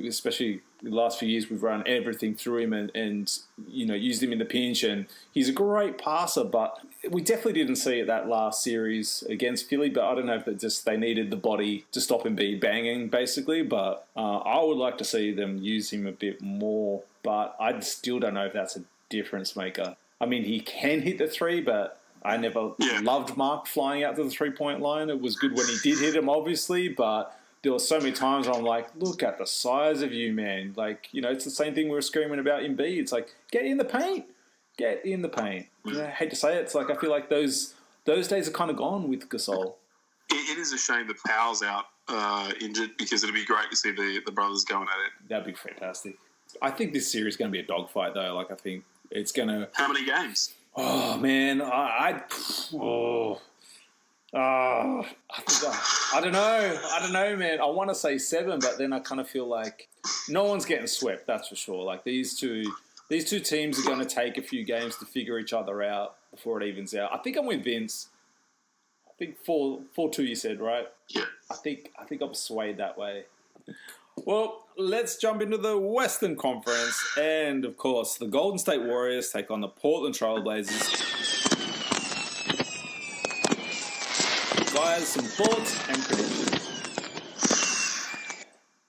especially the last few years, we've run everything through him and used him in the pinch, and he's a great passer, but we definitely didn't see it that last series against Philly, but I don't know if it just they needed the body to stop him be banging, basically. But I would like to see them use him a bit more, but I still don't know if that's a difference maker. I mean, he can hit the three, but I never loved Mark flying out to the 3-point line. It was good when he did hit him, obviously, but there were so many times where I'm like, look at the size of you, man. Like, you know, it's the same thing we were screaming about in B. It's like, get in the paint. Get in the paint. You know, I hate to say it. It's like I feel like those days are kind of gone with Gasol. It is a shame that Powell's out injured because it'd be great to see the brothers going at it. That'd be fantastic. I think this series is going to be a dogfight, though. Like, I think it's going to... How many games? Oh, man. I don't know, man. I want to say 7, but then I kind of feel like no one's getting swept, that's for sure. Like, these two teams are going to take a few games to figure each other out before it evens out. I think I'm with Vince. I think 4-2 you said, right? Yeah. I think I'm swayed that way. Well, let's jump into the Western Conference. And, of course, the Golden State Warriors take on the Portland Trail Blazers. Guys, some thoughts and predictions.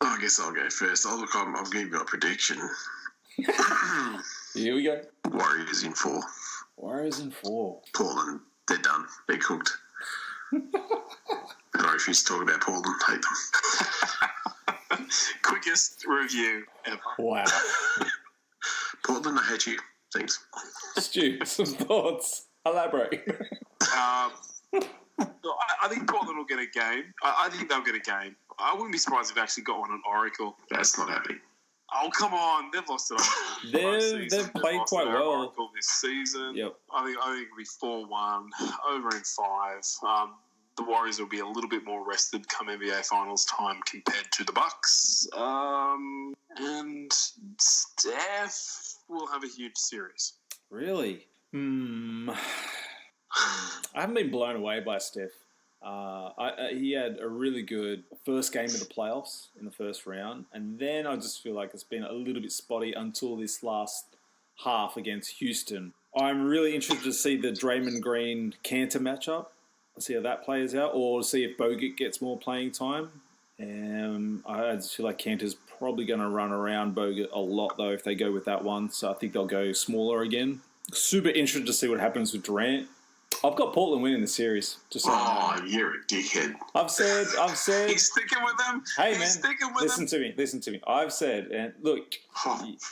I guess I'll go first. I'll give you a prediction. Here we go. Warriors in 4. Warriors in 4. Portland, they're done. They're cooked. I refuse to talk about Portland. Hate them. Quickest review ever. Wow. Portland, I hate you. Thanks. Stu, some thoughts. Elaborate. I think Portland will get a game. I think they'll get a game. I wouldn't be surprised if they actually got one on Oracle. That's not happening. Oh, come on. They've lost it all. They've played quite well. Oracle this season. Yep. I think it'll be 4-1, over in 5. The Warriors will be a little bit more rested come NBA Finals time compared to the Bucks. And Steph will have a huge series. Really? I haven't been blown away by Steph. He had a really good first game of the playoffs in the first round, and then I just feel like it's been a little bit spotty until this last half against Houston. I'm really interested to see the Draymond Green Cantor matchup. Let's see how that plays out, or see if Bogut gets more playing time. I just feel like Cantor's probably going to run around Bogut a lot, though, if they go with that one. So I think they'll go smaller again. Super interested to see what happens with Durant. I've got Portland winning the series. Just so you're a dickhead. I've said. He's sticking with them. Hey, He's man, sticking with listen to me. I've said, and look,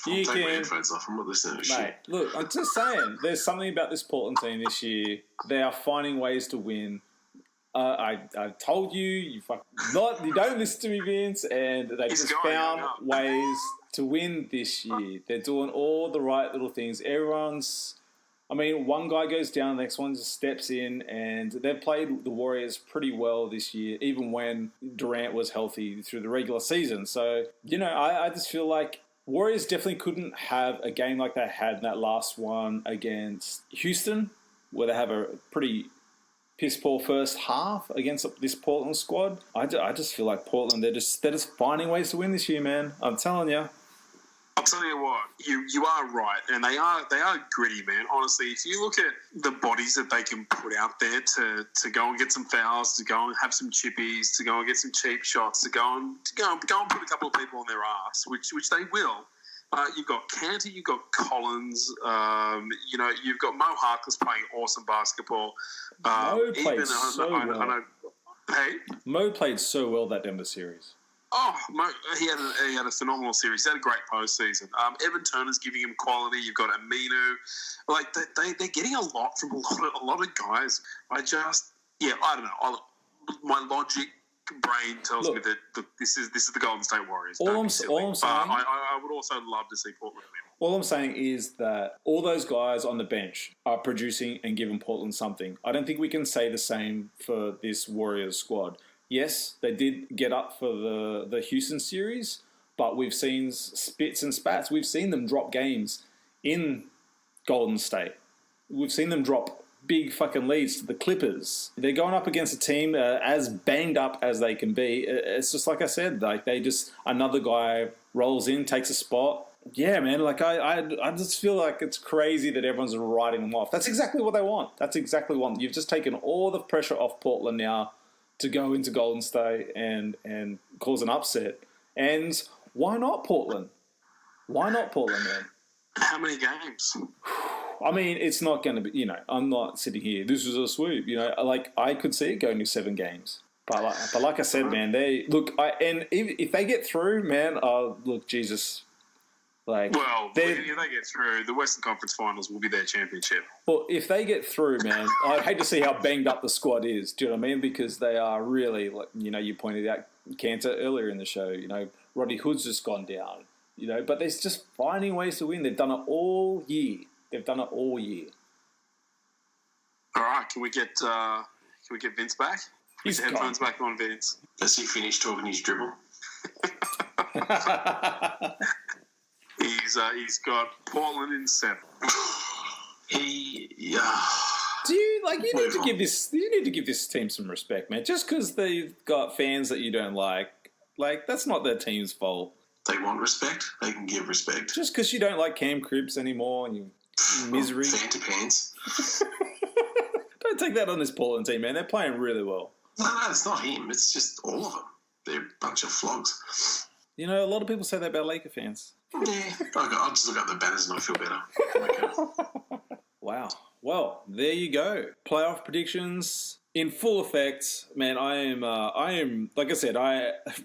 you take my can, headphones off. I'm not listening to mate. shit. Look, I'm just saying. There's something about this Portland team this year. They are finding ways to win. I told you, you don't listen to me, Vince, and they just found ways to win this year. They're doing all the right little things. One guy goes down, the next one just steps in, and they've played the Warriors pretty well this year, even when Durant was healthy through the regular season. So, I just feel like Warriors definitely couldn't have a game like they had in that last one against Houston, where they have a pretty piss-poor first half against this Portland squad. I just feel like Portland, they're just finding ways to win this year, man. I'm telling you. I'll tell you what, you are right, and they are gritty, man. Honestly, if you look at the bodies that they can put out there to go and get some fouls, to go and have some chippies, to go and get some cheap shots, to go and put a couple of people on their ass, which they will. You've got Cantor, you've got Collins, you've got Mo Harkless playing awesome basketball. Mo played so well. Hey? Mo played so well that Denver series. Oh, Mo, he had a phenomenal series. He had a great postseason. Evan Turner's giving him quality. You've got Aminu. Like they're getting a lot from a lot of guys. I don't know. My logic brain tells me that this is the Golden State Warriors. All I'm saying, I would also love to see Portland win. All I'm saying is that all those guys on the bench are producing and giving Portland something. I don't think we can say the same for this Warriors squad. Yes, they did get up for the Houston series, but we've seen spits and spats. We've seen them drop games in Golden State. We've seen them drop big fucking leads to the Clippers. They're going up against a team as banged up as they can be. It's just like I said, like another guy rolls in, takes a spot, Yeah, man. Like I just feel like it's crazy that everyone's writing them off. That's exactly what they want. That's exactly what you've just taken all the pressure off Portland now to go into Golden State and cause an upset. And why not Portland? Why not Portland, man? How many games? I mean, it's not going to be. I'm not sitting here. This is a sweep. Like I could see it going to 7 games. But like I said, man, if they get through, man, look, Jesus. Like, well, if they get through, the Western Conference Finals will be their championship. Well, if they get through, man, I'd hate to see how banged up the squad is. Do you know what I mean? Because they are really, like, you pointed out Cantor earlier in the show. Rodney Hood's just gone down. But they're just finding ways to win. They've done it all year. All right, can we get Vince back? His headphones back on, Vince. Has he finished talking his dribble? He's got Portland in 7. Do you need to give this team some respect, man? Just because they've got fans that you don't like, that's not their team's fault. They want respect. They can give respect. Just because you don't like Cam Cripps anymore and you misery. Fancy pants. Don't take that on this Portland team, man. They're playing really well. No, it's not him. It's just all of them. They're a bunch of flogs. A lot of people say that about Laker fans. Yeah, I'll just look up the banners and I feel better. Wow. Well, there you go. Playoff predictions in full effect. Man, I am like I said,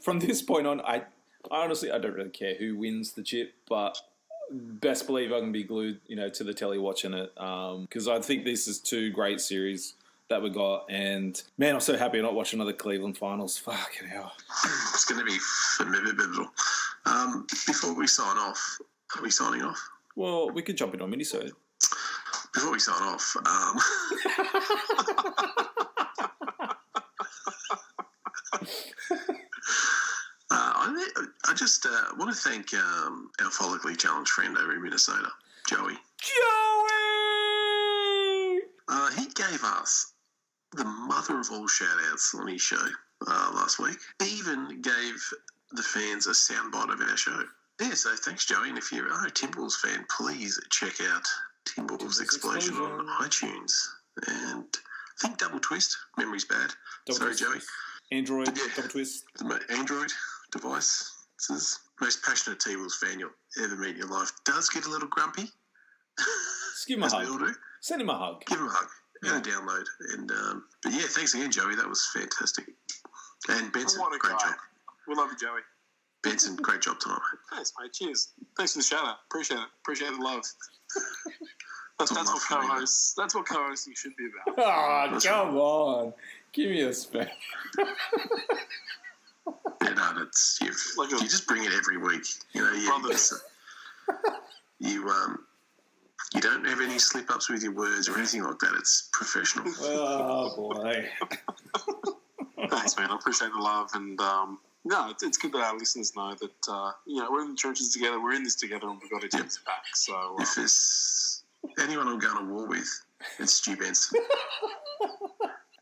from this point on, I honestly don't really care who wins the chip, but best believe I can be glued, to the telly watching it. Because I think this is 2 great series that we got, and man, I'm so happy I'm not watching another Cleveland finals. Fucking hell. It's going to be formidable. Before we sign off, are we signing off? Well, we could jump in on Minnesota. Before we sign off, I just want to thank our follically challenged friend over in Minnesota, Joey. He gave us the mother of all shout-outs on his show last week. He even gave the fans a soundbite of our show. Yeah, so thanks, Joey. And if you're a Timberwolves fan, please check out Timberwolves Explosion on iTunes. And I think Double Twist. Memory's bad. Sorry, Joey. Android, Double Twist. The Android device. This is the most passionate T-Wolves fan you'll ever meet in your life. Does get a little grumpy. Just give him a hug. We all do. Send him a hug. Give him a hug. And a download. And but yeah, thanks again, Joey. That was fantastic. And Benson, great job. We love you, Joey. Benson, great job tonight, mate. Thanks, mate. Cheers. Thanks for the shout out. Appreciate it. Appreciate the love. That's what co-hosts. That's what co-hosting should be about. Oh, come on. Give me a spell. Yeah, no, that's you just bring it every week. You don't have any slip-ups with your words or anything like that. It's professional. Oh, boy. Thanks, man. I appreciate the love. And, it's good that our listeners know that, we're in the trenches together. We're in this together, and we've got each other's back. So, if there's anyone I'm going to war with, it's Stu Benson.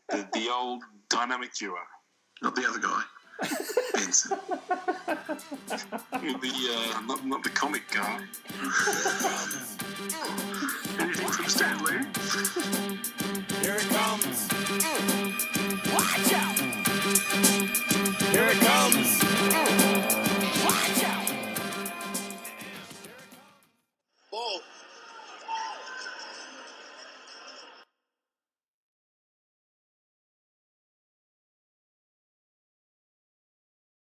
the old dynamic duo. Not the other guy. Benson. Not the comic guy. Anything from Stan Lee? Here it comes. Watch out! Here it comes.